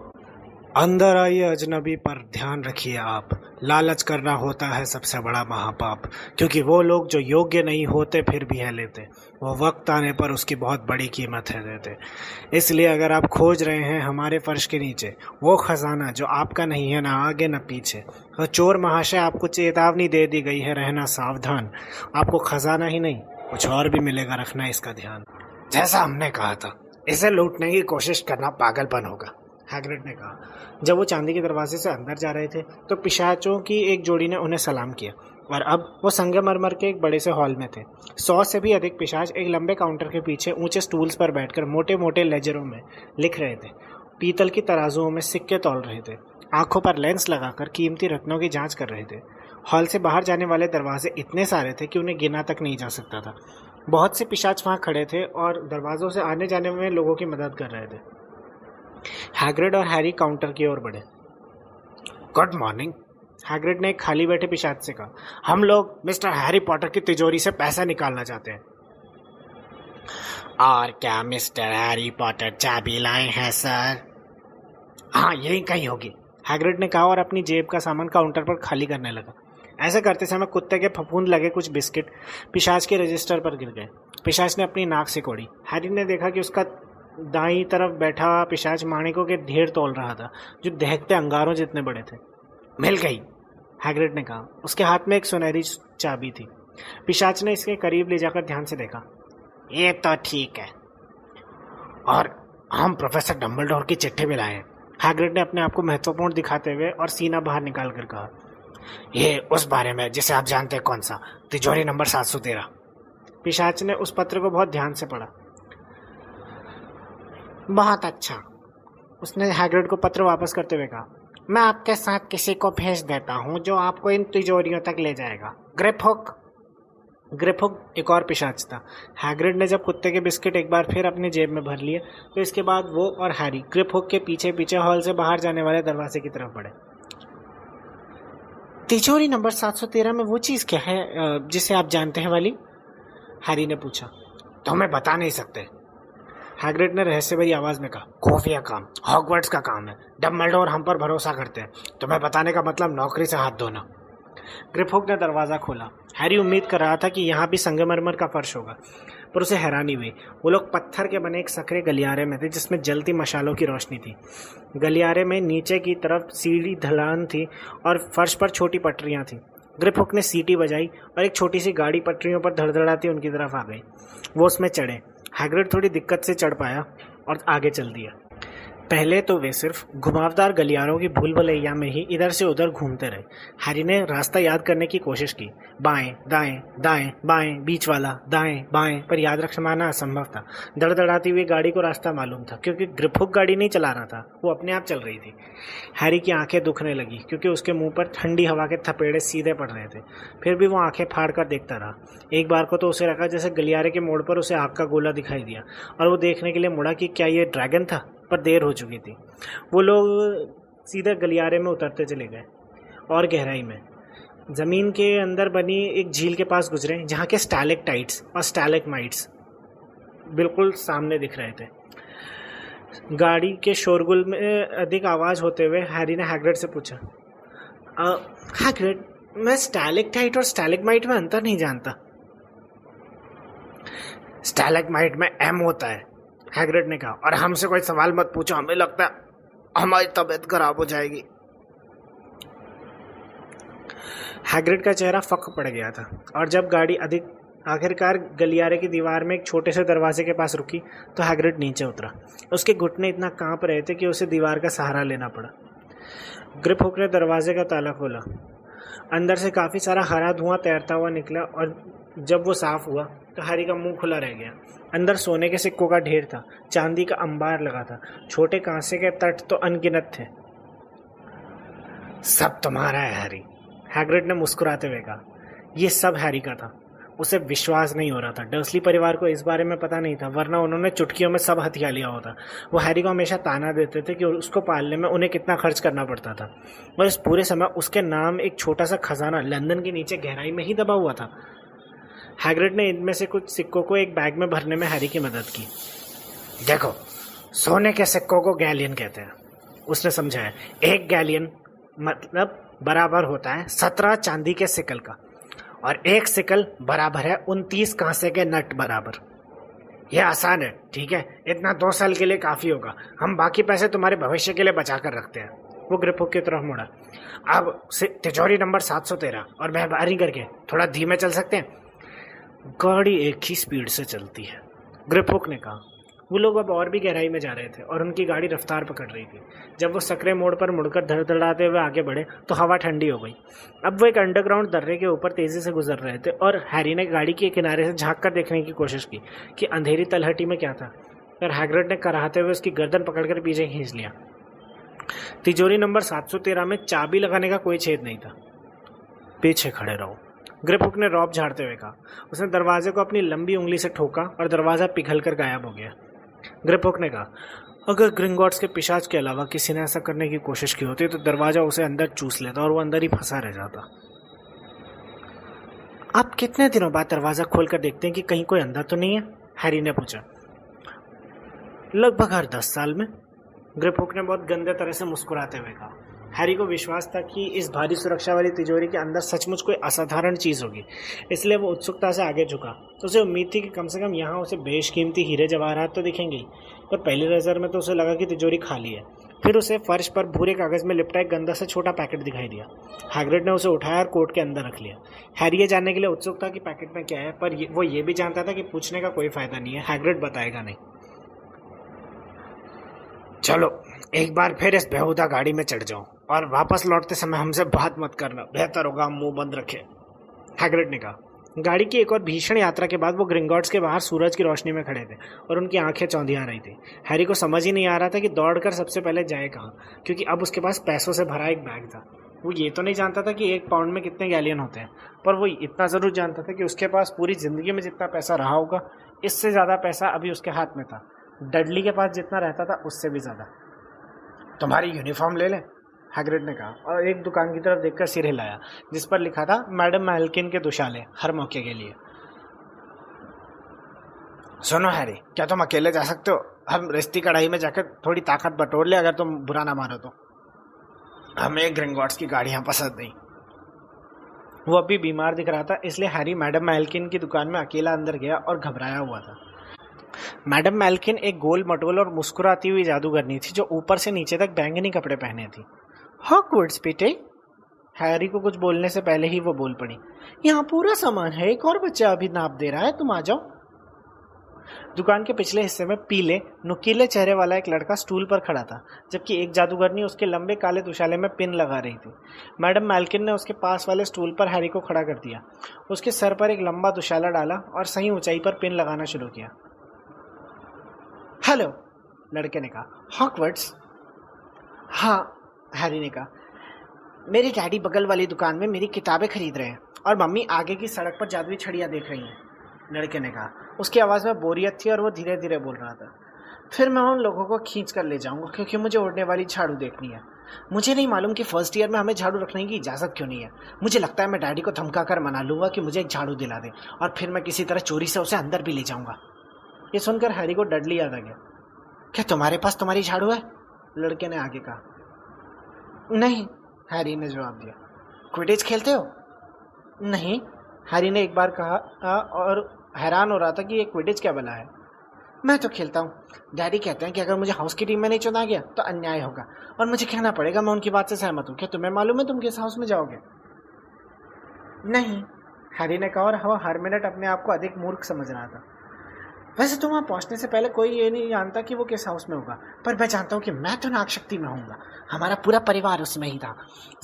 अंदर आइए अजनबी, पर ध्यान रखिए आप, लालच करना होता है सबसे बड़ा महापाप, क्योंकि वो लोग जो योग्य नहीं होते फिर भी है लेते, वो वक्त आने पर उसकी बहुत बड़ी कीमत है देते। इसलिए अगर आप खोज रहे हैं हमारे फर्श के नीचे वो खजाना जो आपका नहीं है, ना आगे न पीछे, तो चोर महाशय आपको चेतावनी दे दी गई है, रहना सावधान। आपको खजाना ही नहीं कुछ और भी मिलेगा, रखना इसका ध्यान। जैसा हमने कहा था, इसे लूटने की कोशिश करना पागलपन होगा, हैग्रिड ने कहा। जब वो चांदी के दरवाजे से अंदर जा रहे थे तो पिशाचों की एक जोड़ी ने उन्हें सलाम किया और अब वो संगमरमर के एक बड़े से हॉल में थे। 100 से भी अधिक पिशाच एक लंबे काउंटर के पीछे ऊंचे स्टूल्स पर बैठकर मोटे मोटे लेजरों में लिख रहे थे, पीतल की तराजुओं में सिक्के तौल रहे थे, आंखों पर लेंस लगाकर कीमती रत्नों की जांच कर रहे थे। हॉल से बाहर जाने वाले दरवाजे इतने सारे थे कि उन्हें गिना तक नहीं जा सकता था। बहुत से पिशाच वहाँ खड़े थे और दरवाजों से आने जाने में लोगों की मदद कर रहे थे। हैग्रिड और हैरी काउंटर की ओर बढ़े। गुड मॉर्निंग, हैग्रिड ने एक खाली बैठे पिशाच से कहा। हम लोग मिस्टर हैरी पॉटर की तिजोरी से पैसा निकालना चाहते हैं। और क्या मिस्टर हैरी पॉटर चाबी लाए हैं सर? हाँ, यही कहीं होगी, हैग्रिड ने कहा और अपनी जेब का सामान काउंटर पर खाली करने लगा। ऐसा करते समय कुत्ते के फफूंद लगे कुछ बिस्किट पिशाच के रजिस्टर पर गिर गए। पिशाच ने अपनी नाक सिकोड़ी। हैरी ने देखा कि उसका दाईं तरफ बैठा पिशाच माणिकों के ढेर तोल रहा था जो दहकते अंगारों जितने बड़े थे। मिल गई, हैग्रिड ने कहा। उसके हाथ में एक सुनहरी चाबी थी। पिशाच ने इसके करीब ले जाकर ध्यान से देखा। ये तो ठीक है, और हम प्रोफेसर डम्बलडोर की चिट्ठी भी लाए हैं, हैग्रिड ने अपने आप को महत्वपूर्ण दिखाते हुए और सीना बाहर निकाल कर कहा। ये उस बारे में जिसे आप जानते हैं, कौन सा? तिजोरी नंबर 713। पिशाच ने उस पत्र को बहुत ध्यान से पढ़ा। बहुत अच्छा, उसने हैग्रिड को पत्र वापस करते हुए कहा। मैं आपके साथ किसी को भेज देता हूँ जो आपको इन तिजोरियों तक ले जाएगा। ग्रिपहुक एक और पिशाच था। हैग्रिड ने जब कुत्ते के बिस्किट एक बार फिर अपनी जेब में भर लिए तो इसके बाद वो और हैरी ग्रिपहुक के पीछे पीछे हॉल से बाहर जाने वाले दरवाजे की तरफ बढ़े। तिजोरी नंबर 713 में वो चीज़ क्या है जिसे आप जानते हैं वाली? हैरी ने पूछा। तो हमें बता नहीं सकते, हैग्रिड ने रहस्य भरी आवाज में कहा, खुफिया काम हॉगवर्ट्स का काम है। डंबलडोर हम पर भरोसा करते हैं। तुम्हें बताने का मतलब नौकरी से हाथ धोना। ग्रिपहुक ने दरवाजा खोला। हैरी उम्मीद कर रहा था कि यहाँ भी संगमरमर का फर्श होगा, पर उसे हैरानी हुई। वो लोग पत्थर के बने एक सकरे गलियारे में थे जिसमें जलती मशालों की रोशनी थी। गलियारे में नीचे की तरफ सीढ़ी ढलान थी और फर्श पर छोटी पटरियां थीं। ग्रिपहुक ने सीटी बजाई और एक छोटी सी गाड़ी पटरियों पर धड़धड़ाती उनकी तरफ आ गई। वो उसमें चढ़े। हैग्रिड थोड़ी दिक्कत से चढ़ पाया और आगे चल दिया। पहले तो वे सिर्फ घुमावदार गलियारों की भूल भुलैया में ही इधर से उधर घूमते रहे। हैरी ने रास्ता याद करने की कोशिश की, बाएं दाएं दाएं बाएं, बीच वाला, दाएं बाएं, पर याद रखना असंभव था। दड़दड़ाती हुई गाड़ी को रास्ता मालूम था क्योंकि ग्रिपहुक गाड़ी नहीं चला रहा था, वो अपने आप चल रही थी। हैरी की आंखें दुखने लगी क्योंकि उसके मुंह पर ठंडी हवा के थपेड़े सीधे पड़ रहे थे। फिर भी वो आंखें फाड़ कर देखता रहा। एक बार को तो उसे लगा जैसे गलियारे के मोड़ पर उसे आग का गोला दिखाई दिया और वो देखने के लिए मुड़ा कि क्या ये ड्रैगन था, पर देर हो चुकी थी। वो लोग सीधे गलियारे में उतरते चले गए और गहराई में जमीन के अंदर बनी एक झील के पास गुजरे जहाँ के स्टैलेक्टाइट्स और स्टैलेगमाइट्स बिल्कुल सामने दिख रहे थे। गाड़ी के शोरगुल में अधिक आवाज होते हुए हैरी ने हैग्रिड से पूछा, हैग्रिड, मैं स्टैलेक्टाइट और स्टैलेगमाइट में अंतर नहीं जानता। स्टैलेगमाइट में एम होता है, हैग्रिड ने कहा, और हमसे कोई सवाल मत पूछो, हमें लगता है हमारी तबीयत खराब हो जाएगी। हैग्रिड का चेहरा फक पड़ गया था और जब गाड़ी आखिरकार गलियारे की दीवार में एक छोटे से दरवाजे के पास रुकी तो हैग्रिड नीचे उतरा। उसके घुटने इतना कांप रहे थे कि उसे दीवार का सहारा लेना पड़ा। ग्रिपहुक ने दरवाजे का ताला खोला। अंदर से काफ़ी सारा हरा धुआं तैरता हुआ निकला और जब वो साफ हुआ तो हैरी का मुंह खुला रह गया। अंदर सोने के सिक्कों का ढेर था, चांदी का अंबार लगा था, छोटे कांसे के तट तो अनगिनत थे। सब तुम्हारा है हैरी, हैग्रिड ने मुस्कुराते हुए कहा। यह सब हैरी का था। उसे विश्वास नहीं हो रहा था। डर्सली परिवार को इस बारे में पता नहीं था, वरना उन्होंने चुटकियों में सब हथिया लिया होता। वो हैरी को हमेशा ताना देते थे कि उसको पालने में उन्हें कितना खर्च करना पड़ता था, और इस पूरे समय उसके नाम एक छोटा सा खजाना लंदन के नीचे गहराई में ही दबा हुआ था। हैग्रिड ने इनमें से कुछ सिक्कों को एक बैग में भरने में हैरी की मदद की। देखो, सोने के सिक्कों को गैलियन कहते हैं, उसने समझाया। एक गैलियन मतलब बराबर होता है 17 चांदी के सिकल का, और एक सिकल बराबर है 29 कांसे के नट बराबर। यह आसान है, ठीक है? इतना 2 साल के लिए काफ़ी होगा। हम बाकी पैसे तुम्हारे भविष्य के लिए बचा कर रखते हैं। वो ग्रिपहुक की तरफ मुड़ा। अब तिजोरी नंबर 713, और मेहरबानी करके थोड़ा धीमे चल सकते हैं? गाड़ी एक ही स्पीड से चलती है, ग्रिपहुक ने कहा। वो लोग अब और भी गहराई में जा रहे थे और उनकी गाड़ी रफ्तार पकड़ रही थी। जब वो सकरे मोड़ पर मुड़कर धड़धड़ाते हुए आगे बढ़े तो हवा ठंडी हो गई। अब वो एक अंडरग्राउंड दर्रे के ऊपर तेजी से गुजर रहे थे और हैरी ने गाड़ी के किनारे से झांक कर देखने की कोशिश की कि अंधेरी तलहटी में क्या था, पर हैग्रिड ने कराहते हुए उसकी गर्दन पकड़कर पीछे खींच लिया। तिजोरी नंबर 713 में चाबी लगाने का कोई छेद नहीं था। पीछे खड़े रहो, ग्रिपहुक ने रौब झाड़ते हुए कहा। उसने दरवाजे को अपनी लंबी उंगली से ठोका और दरवाजा पिघल कर गायब हो गया। ग्रिपहुक ने कहा, अगर ग्रिंगॉट्स के पिशाच के अलावा किसी ने ऐसा करने की कोशिश की होती तो दरवाजा उसे अंदर चूस लेता और वो अंदर ही फंसा रह जाता। आप कितने दिनों बाद दरवाजा खोलकर देखते हैं कि कहीं कोई अंदर तो नहीं है? हैरी ने पूछा। लगभग हर 10 साल में, ग्रिपहुक ने बहुत गंदे तरह से मुस्कुराते हुए कहा। हैरी को विश्वास था कि इस भारी सुरक्षा वाली तिजोरी के अंदर सचमुच कोई असाधारण चीज़ होगी, इसलिए वो उत्सुकता से आगे झुका। तो उसे उम्मीद थी कि कम से कम यहाँ उसे बेशकीमती हीरे जवाहरात तो दिखेंगे, पर पहली नज़र में तो उसे लगा कि तिजोरी खाली है। फिर उसे फर्श पर भूरे कागज़ में लिपटा एक गंदा सा छोटा पैकेट दिखाई दिया। हैग्रिड ने उसे उठाया और कोट के अंदर रख लिया। हैरी ये जानने के लिए उत्सुक था कि पैकेट में क्या है, पर वो ये भी जानता था कि पूछने का कोई फ़ायदा नहीं है, हैग्रिड बताएगा नहीं। चलो एक बार फिर इस बेहुदा गाड़ी में चढ़ जाओ और वापस लौटते समय हमसे बात मत करना, बेहतर होगा हम मुंह बंद रखें, हैग्रिड ने कहा। गाड़ी की एक और भीषण यात्रा के बाद वो ग्रिंगॉट्स के बाहर सूरज की रोशनी में खड़े थे और उनकी आंखें चौंधिया रही थी। हैरी को समझ ही नहीं आ रहा था कि दौड़कर सबसे पहले जाए कहाँ, क्योंकि अब उसके पास पैसों से भरा एक बैग था। वो ये तो नहीं जानता था कि 1 पाउंड में कितने गैलियन होते हैं, पर वो इतना ज़रूर जानता था कि उसके पास पूरी ज़िंदगी में जितना पैसा रहा होगा, इससे ज़्यादा पैसा अभी उसके हाथ में था। डडली के पास जितना रहता था उससे भी ज़्यादा। तुम्हारी यूनिफॉर्म ले लें, हैग्रिड ने कहा और एक दुकान की तरफ देखकर सिर हिलाया जिस पर लिखा था मैडम मैल्किन के दुशाले, हर मौके के लिए। सुनो हैरी, क्या तुम अकेले जा सकते हो? हम रिश्ती कढ़ाई में जाकर थोड़ी ताकत बटोर ले, अगर तुम बुरा ना मानो तो। हमें ग्रिंगॉट्स की गाड़ियां पसंद नहीं। वो अभी बीमार दिख रहा था, इसलिए हैरी मैडम मैल्किन की दुकान में अकेला अंदर गया और घबराया हुआ था। मैडम मैल्किन एक गोल मटोल और मुस्कुराती हुई जादूगरनी थी जो ऊपर से नीचे तक बैंगनी कपड़े पहने थी। हॉगवर्ट्स बेटे, हैरी को कुछ बोलने से पहले ही वो बोल पड़ी। यहाँ पूरा सामान है, एक और बच्चा अभी नाप दे रहा है, तुम आ जाओ। दुकान के पिछले हिस्से में पीले नुकीले चेहरे वाला एक लड़का स्टूल पर खड़ा था, जबकि एक जादूगरनी उसके लंबे काले दुशाले में पिन लगा रही थी। मैडम मैल्किन ने उसके पास वाले स्टूल पर हैरी को खड़ा कर दिया, उसके सर पर एक लंबा दुशाला डाला और सही ऊंचाई पर पिन लगाना शुरू किया। हेलो, लड़के ने कहा। हॉगवर्ट्स? हाँ, हैरी ने कहा। मेरे डैडी बगल वाली दुकान में मेरी किताबें खरीद रहे हैं और मम्मी आगे की सड़क पर जादुई छड़ियाँ देख रही हैं, लड़के ने कहा। उसकी आवाज़ में बोरियत थी और वो धीरे धीरे बोल रहा था। फिर मैं उन लोगों को खींच कर ले जाऊंगा क्योंकि मुझे उड़ने वाली झाड़ू देखनी है। मुझे नहीं मालूम कि फर्स्ट ईयर में हमें झाड़ू रखने की इजाज़त क्यों नहीं है। मुझे लगता है मैं डैडी को धमका कर मना लूंगा कि मुझे एक झाड़ू दिला दे और फिर मैं किसी तरह चोरी से उसे अंदर भी ले जाऊंगा। ये सुनकर हैरी को डडली याद आ गया। क्या तुम्हारे पास तुम्हारी झाड़ू है? लड़के ने आगे कहा। नहीं, हैरी ने जवाब दिया। क्विडिच खेलते हो? नहीं, हैरी ने एक बार कहा और हैरान हो रहा था कि ये क्विडिच क्या भला है। मैं तो खेलता हूँ। डैडी कहते हैं कि अगर मुझे हाउस की टीम में नहीं चुना गया तो अन्याय होगा और मुझे कहना पड़ेगा मैं उनकी बात से सहमत हूँ। क्या तुम्हें मालूम है तुम किस हाउस में जाओगे? नहीं, हैरी ने कहा और वह हर मिनट अपने आप को अधिक मूर्ख समझ रहा था। वैसे तो वहाँ पहुँचने से पहले कोई ये नहीं जानता कि वो किस हाउस में होगा, पर मैं जानता हूँ कि मैं तो नागशक्ति में होऊंगा। हमारा पूरा परिवार उसमें ही था।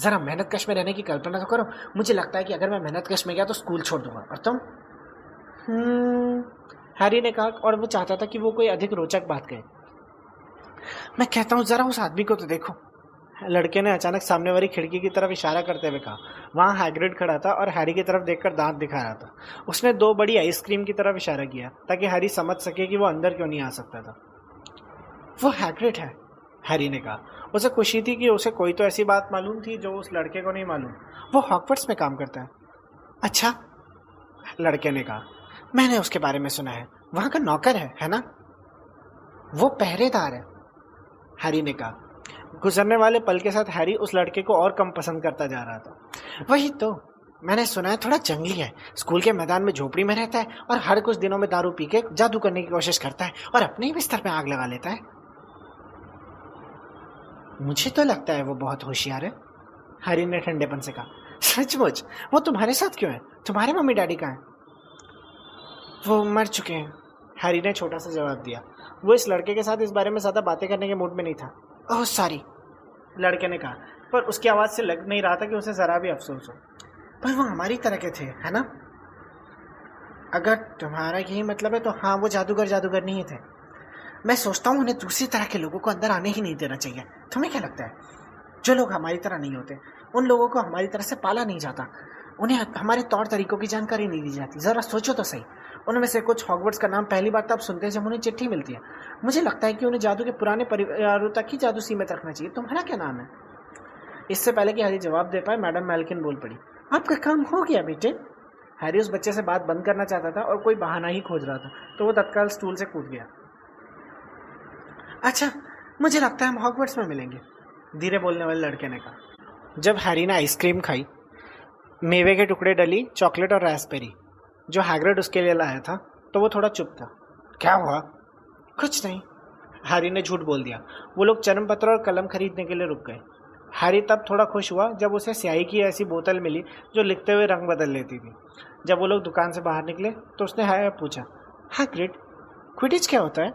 ज़रा मेहनतकश में रहने की कल्पना तो करो। मुझे लगता है कि अगर मैं मेहनतकश में गया तो स्कूल छोड़ दूंगा। और तुम? हैरी ने कहा और वो चाहता था कि वो कोई अधिक रोचक बात कहे। मैं कहता हूँ ज़रा उस आदमी को तो देखो, लड़के ने अचानक सामने वाली खिड़की की तरफ इशारा करते हुए कहा। वहाँ हैग्रिड खड़ा था और हैरी की तरफ देखकर दांत दिखा रहा था। उसने 2 बड़ी आइसक्रीम की तरफ इशारा किया ताकि हैरी समझ सके कि वो अंदर क्यों नहीं आ सकता था। वो हैग्रिड है, हैरी ने कहा। उसे खुशी थी कि उसे कोई तो ऐसी बात मालूम थी जो उस लड़के को नहीं मालूम। वो हॉगवर्ट्स में काम करता है। अच्छा, लड़के ने कहा। मैंने उसके बारे में सुना है। वहाँ का नौकर है ना? वो पहरेदार है, हैरी ने कहा। गुजरने वाले पल के साथ हैरी उस लड़के को और कम पसंद करता जा रहा था। वही तो, मैंने सुना है थोड़ा जंगली है, स्कूल के मैदान में झोपड़ी में रहता है और हर कुछ दिनों में दारू पी के जादू करने की कोशिश करता है और अपने ही बिस्तर पे आग लगा लेता है। मुझे तो लगता है वो बहुत होशियार है, हैरी ने ठंडेपन से कहा। सचमुच? वो तुम्हारे साथ क्यों है? तुम्हारे मम्मी डैडी कहाँ हैं? वो मर चुके हैं, हैरी ने छोटा सा जवाब दिया। वो इस लड़के के साथ इस बारे में ज़्यादा बातें करने के मूड में नहीं था। ओह सॉरी, लड़के ने कहा, पर उसकी आवाज़ से लग नहीं रहा था कि उसे ज़रा भी अफसोस हो। पर वो हमारी तरह के थे, है ना? अगर तुम्हारा यही मतलब है तो हाँ, वो जादूगर नहीं थे। मैं सोचता हूँ उन्हें दूसरी तरह के लोगों को अंदर आने ही नहीं देना चाहिए। तुम्हें क्या लगता है? जो लोग हमारी तरह नहीं होते, उन लोगों को हमारी तरह से पाला नहीं जाता, उन्हें हमारे तौर तरीकों की जानकारी नहीं दी जाती। ज़रा सोचो तो सही। उनमें से कुछ हॉगवर्ट्स का नाम पहली बार तब सुनते हैं जब उन्हें चिट्ठी मिलती है। मुझे लगता है कि उन्हें जादू के पुराने परिवारों तक ही जादू सीमित रखना चाहिए। तुम्हारा क्या नाम है? इससे पहले कि हैरी जवाब दे पाए, मैडम मैल्किन बोल पड़ी। आपका काम हो गया बेटे। हैरी उस बच्चे से बात बंद करना चाहता था और कोई बहाना ही खोज रहा था, तो वो तत्काल स्टूल से कूद गया। अच्छा, मुझे लगता है हम हॉगवर्ट्स में मिलेंगे, धीरे बोलने वाले लड़के ने कहा। जब हैरी ने आइसक्रीम खाई, मेवे के टुकड़े डली, चॉकलेट और रास्पबेरी जो हैग्रिड उसके लिए लाया था, तो वो थोड़ा चुप था। क्या हुआ? कुछ नहीं, हैरी ने झूठ बोल दिया। वो लोग चरम पत्र और कलम खरीदने के लिए रुक गए। हैरी तब थोड़ा खुश हुआ जब उसे स्याही की ऐसी बोतल मिली जो लिखते हुए रंग बदल लेती थी। जब वो लोग दुकान से बाहर निकले तो उसने हैरी पूछा, हैग्रिड, क्विडिच क्या होता है?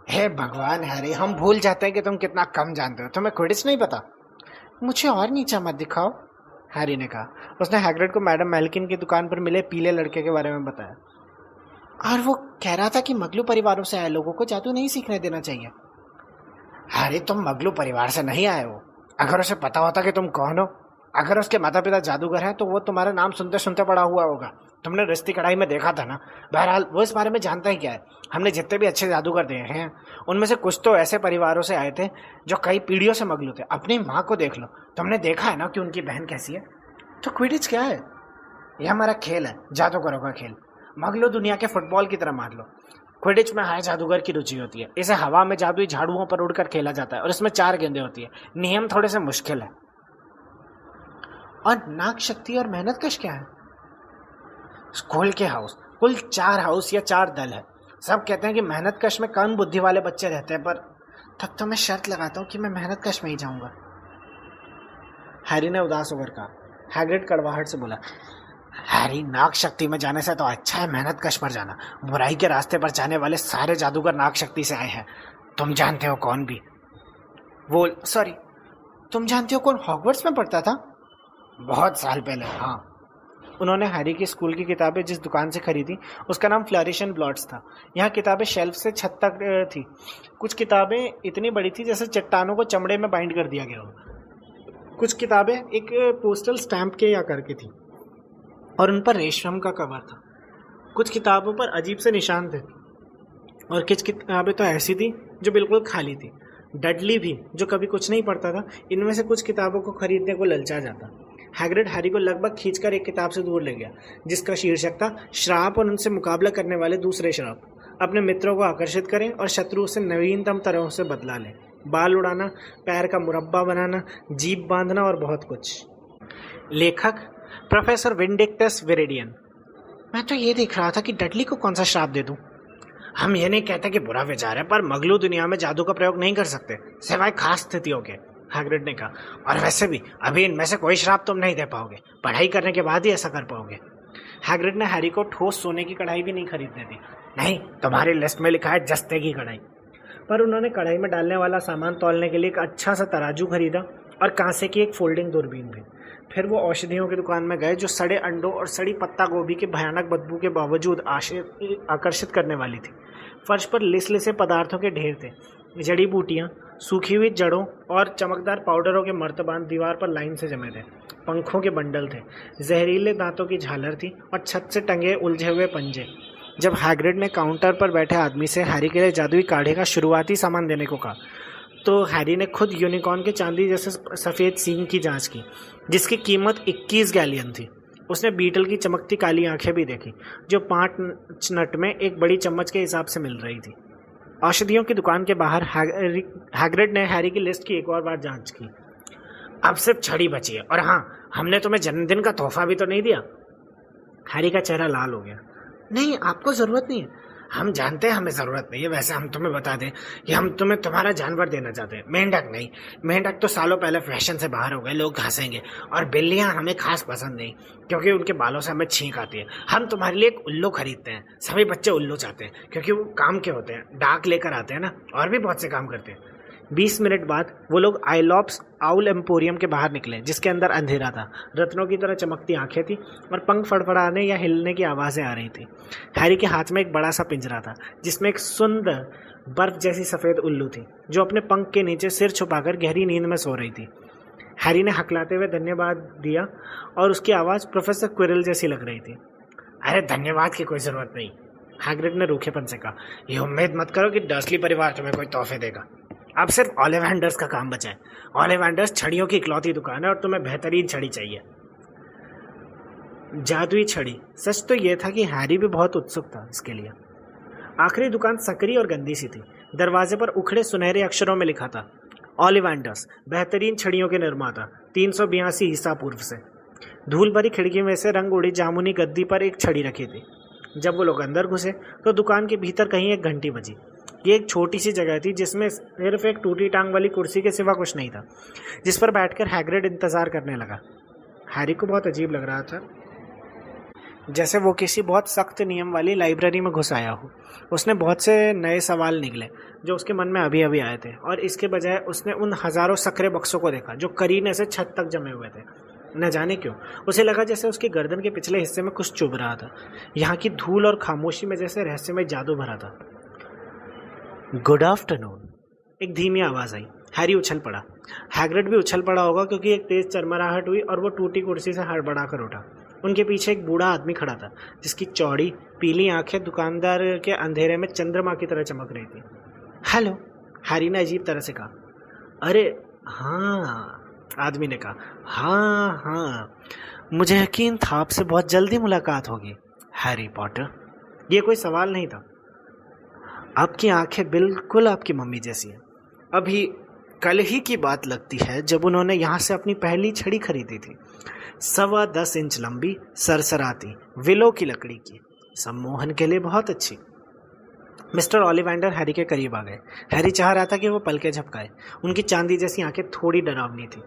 हे भगवान हैरी, हम भूल जाते हैं कि तुम कितना कम जानते हो। तुम्हें क्विडिच नहीं पता? मुझे और नीचा मत दिखाओ, हैरी ने कहा। उसने हैग्रिड को मैडम मैल्किन की दुकान पर मिले पीले लड़के के बारे में बताया और वो कह रहा था कि मगलू परिवारों से आए लोगों को जादू नहीं सीखने देना चाहिए। हैरी, तुम मगलू परिवार से नहीं आए हो। अगर उसे पता होता कि तुम कौन हो, अगर उसके माता पिता जादूगर हैं, तो वो तुम्हारा नाम सुनते सुनते पड़ा हुआ होगा। तुमने रिश्ती कढ़ाई में देखा था ना। बहरहाल वो इस बारे में जानता ही क्या है। हमने जितने भी अच्छे जादूगर देखे हैं उनमें से कुछ तो ऐसे परिवारों से आए थे जो कई पीढ़ियों से मगलू थे। अपनी माँ को देख लो, तुमने देखा है ना कि उनकी बहन कैसी है। तो क्विडिच क्या है? यह हमारा खेल है, जादूगरों का खेल। मगलू दुनिया के फुटबॉल की तरह मान लो। क्विडिच में हाय जादूगर की रुचि होती है। इसे हवा में जादुई झाड़ुओं पर उड़कर खेला जाता है और इसमें 4 गेंदें होती है। नियम थोड़े से मुश्किल है। और नाक शक्ति और मेहनतकश क्या है? स्कूल के हाउस कुल 4 हाउस या 4 दल है। सब कहते हैं कि मेहनतकश में कम बुद्धि वाले बच्चे रहते हैं, पर तब तो मैं शर्त लगाता हूँ कि मैं मेहनतकश में ही जाऊंगा। हैरी ने उदास होकर कहा। हैग्रिड कड़वाहट से बोला, हैरी, नाक शक्ति में जाने से तो अच्छा है मेहनतकश पर जाना। बुराई के रास्ते पर जाने वाले सारे जादूगर नाक शक्ति से आए हैं। तुम जानते हो कौन भी? वो सॉरी, तुम जानते हो कौन हॉगवर्ट्स में पढ़ता था? बहुत साल पहले, हाँ। उन्होंने हैरी की स्कूल की किताबें जिस दुकान से खरीदी उसका नाम फ्लरिश एंड ब्लॉट्स था। यहाँ किताबें शेल्फ से छत तक थी। कुछ किताबें इतनी बड़ी थी जैसे चट्टानों को चमड़े में बाइंड कर दिया गया हो। कुछ किताबें एक पोस्टल स्टैंप के आकार की थी और उन पर रेशम का कवर था। कुछ किताबों पर अजीब से निशान थे और कुछ किताबें तो ऐसी थी जो बिल्कुल खाली थी। डडली भी, जो कभी कुछ नहीं पढ़ता था, इनमें से कुछ किताबों को खरीदने को ललचा जाता। हैग्रिड हैरी को लगभग खींचकर एक किताब से दूर ले गया जिसका शीर्षक था श्राप और उनसे मुकाबला करने वाले दूसरे श्राप। अपने मित्रों को आकर्षित करें और शत्रु से नवीनतम तरह से बदला लें। बाल उड़ाना, पैर का मुरब्बा बनाना, जीभ बांधना और बहुत कुछ। लेखक प्रोफेसर विंडिक्टस विरेडियन। मैं तो ये देख रहा था कि डडली को कौन सा श्राप दे दूं। हम ये नहीं कहते कि बुरा विचार है, पर मगलू दुनिया में जादू का प्रयोग नहीं कर सकते सिवाय खास स्थितियों के, हैग्रिड ने कहा। और वैसे भी अभी इनमें से कोई श्राप तुम नहीं दे पाओगे। पढ़ाई करने के बाद ही ऐसा कर पाओगे। हैग्रिड ने हैरी को ठोस सोने की कढ़ाई भी नहीं खरीदने दी। नहीं, तुम्हारी लिस्ट में लिखा है जस्ते की कढ़ाई। पर उन्होंने कढ़ाई में डालने वाला सामान तौलने के लिए एक अच्छा सा तराजू खरीदा और कांसे की एक फोल्डिंग दूरबीन भी। फिर वो औषधियों की दुकान में गए जो सड़े अंडों और सड़ी पत्ता गोभी के भयानक बदबू के बावजूद आकर्षित करने वाली थी। फर्श पर लिसे पदार्थों के ढेर थे। जड़ी बूटियाँ, सूखी हुई जड़ों और चमकदार पाउडरों के मर्तबान दीवार पर लाइन से जमे थे। पंखों के बंडल थे, जहरीले दांतों की झालर थी और छत से टंगे उलझे हुए पंजे। जब हैग्रिड ने काउंटर पर बैठे आदमी से हैरी के लिए जादुई काढ़े का शुरुआती सामान देने को कहा तो हैरी ने खुद यूनिकॉर्न के चांदी जैसे सफ़ेद सींग की जांच की जिसकी कीमत 21 गैलियन थी। उसने बीटल की चमकती काली आंखें भी देखी जो 5 नट में एक बड़ी चम्मच के हिसाब से मिल रही थी। औषधियों की दुकान के बाहर हैग्रिड ने हैरी की लिस्ट की एक और बार जांच की। अब सिर्फ छड़ी बची है, और हाँ, हमने तुम्हें जन्मदिन का तोहफा भी तो नहीं दिया। हैरी का चेहरा लाल हो गया। नहीं, आपको ज़रूरत नहीं है। हम जानते हैं हमें ज़रूरत नहीं है। वैसे हम तुम्हें बता दें कि हम तुम्हें तुम्हारा जानवर देना चाहते हैं, मेंढक नहीं। मेंढक तो सालों पहले फैशन से बाहर हो गए, लोग हंसेंगे। और बिल्लियाँ हमें खास पसंद नहीं क्योंकि उनके बालों से हमें छींक आती है। हम तुम्हारे लिए एक उल्लू खरीदते हैं। सभी बच्चे उल्लू चाहते हैं क्योंकि वो काम के होते हैं, डाक लेकर आते हैं ना, और भी बहुत से काम करते हैं। 20 मिनट बाद वो लोग आइलॉप्स आउल एम्पोरियम के बाहर निकले जिसके अंदर अंधेरा था। रत्नों की तरह चमकती आंखें थी और पंख फड़फड़ाने या हिलने की आवाज़ें आ रही थी। हैरी के हाथ में एक बड़ा सा पिंजरा था जिसमें एक सुंदर बर्फ जैसी सफ़ेद उल्लू थी जो अपने पंख के नीचे सिर छुपाकर गहरी नींद में सो रही थी। हैरी ने हकलाते हुए धन्यवाद दिया और उसकी आवाज़ प्रोफेसर क्विरल जैसी लग रही थी। अरे धन्यवाद की कोई ज़रूरत नहीं, हैग्रिड ने रूखेपन से कहा। ये उम्मीद मत करो कि डर्सली परिवार तुम्हें कोई तोहफे देगा। अब सिर्फ ओलिवेंडर्स का काम बचा है। ओलिवेंडर्स छड़ियों की इकलौती दुकान है और तुम्हें बेहतरीन छड़ी चाहिए। जादुई छड़ी। सच तो यह था कि हैरी भी बहुत उत्सुक था इसके लिए। आखिरी दुकान सकरी और गंदी सी थी। दरवाजे पर उखड़े सुनहरे अक्षरों में लिखा था, ओलिवेंडर्स, बेहतरीन छड़ियों के निर्माता, 382 ईसा पूर्व से। धूल भरी खिड़की में से रंग उड़ी जामुनी गद्दी पर एक छड़ी रखी थी। जब वो लोग अंदर घुसे तो दुकान के भीतर कहीं एक घंटी बजी। ये एक छोटी सी जगह थी जिसमें सिर्फ एक टूटी टांग वाली कुर्सी के सिवा कुछ नहीं था, जिस पर बैठकर हैग्रिड इंतजार करने लगा। हैरी को बहुत अजीब लग रहा था, जैसे वो किसी बहुत सख्त नियम वाली लाइब्रेरी में घुस आया हो। उसने बहुत से नए सवाल निकले जो उसके मन में अभी अभी आए थे, और इसके बजाय उसने उन हजारों सकरे बक्सों को देखा जो करीने से छत तक जमे हुए थे। न जाने क्यों उसे लगा जैसे उसकी गर्दन के पिछले हिस्से में कुछ चुभ रहा था। यहाँ की धूल और खामोशी में जैसे रहस्यमय जादू भरा था। गुड आफ्टरनून, एक धीमी आवाज़ आई। हैरी उछल पड़ा। हैग्रिड भी उछल पड़ा होगा क्योंकि एक तेज चरमराहट हुई और वो टूटी कुर्सी से हड़बड़ा कर उठा। उनके पीछे एक बूढ़ा आदमी खड़ा था जिसकी चौड़ी पीली आंखें दुकानदार के अंधेरे में चंद्रमा की तरह चमक रही थी। हेलो, हैरी ने अजीब तरह से कहा। अरे हाँ, आदमी ने कहा। हाँ हाँ, मुझे यकीन था आपसे बहुत जल्दी मुलाकात होगी हैरी पॉटर। ये कोई सवाल नहीं था। आपकी आंखें बिल्कुल आपकी मम्मी जैसी हैं। अभी कल ही की बात लगती है जब उन्होंने यहाँ से अपनी पहली छड़ी खरीदी थी। 10.25 इंच लंबी, सरसराती, विलो की लकड़ी की, सम्मोहन के लिए बहुत अच्छी। मिस्टर ओलिवेंडर हैरी के करीब आ गए। हैरी चाह रहा था कि वो पलके झपकाए। उनकी चांदी जैसी आंखें थोड़ी डरावनी थी।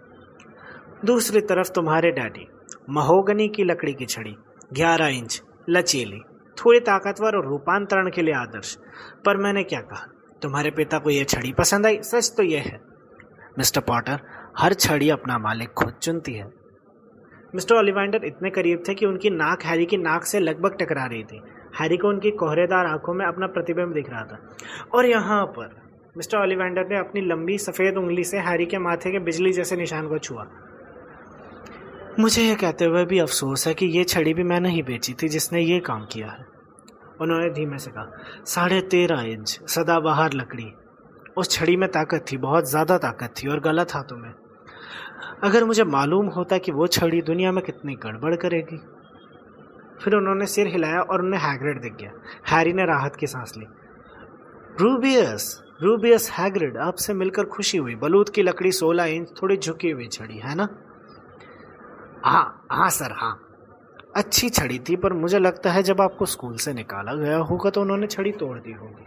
दूसरी तरफ तुम्हारे डैडी, महोगनी की लकड़ी की छड़ी, 11 इंच, लचीली, थोड़ी ताकतवर और रूपांतरण के लिए आदर्श। पर मैंने क्या कहा, तुम्हारे पिता को यह छड़ी पसंद आई। सच तो यह है मिस्टर पॉटर, हर छड़ी अपना मालिक खुद चुनती है। मिस्टर ओलिवेंडर इतने करीब थे कि उनकी नाक हैरी की नाक से लगभग टकरा रही थी। हैरी को उनकी कोहरेदार आंखों में अपना प्रतिबिंब दिख रहा था। और यहाँ पर मिस्टर ओलिवेंडर ने अपनी लंबी सफ़ेद उंगली से हैरी के माथे के बिजली जैसे निशान को छुआ। मुझे यह कहते हुए भी अफसोस है कि ये छड़ी भी मैंने ही बेची थी जिसने ये काम किया है, उन्होंने धीमे से कहा। 13.5 इंच, सदाबहार लकड़ी। उस छड़ी में ताकत थी, बहुत ज़्यादा ताकत थी, और गलत हाथों में। अगर मुझे मालूम होता कि वो छड़ी दुनिया में कितनी गड़बड़ करेगी। फिर उन्होंने सिर हिलाया और उन्हें हैग्रिड दिख गया। हैरी ने राहत की सांस ली। रूबियस हैग्रिड, आपसे मिलकर खुशी हुई। बलूत की लकड़ी, 16 इंच, थोड़ी झुकी हुई छड़ी, है ना? हाँ सर, हाँ। अच्छी छड़ी थी, पर मुझे लगता है जब आपको स्कूल से निकाला गया होगा तो उन्होंने छड़ी तोड़ दी होगी।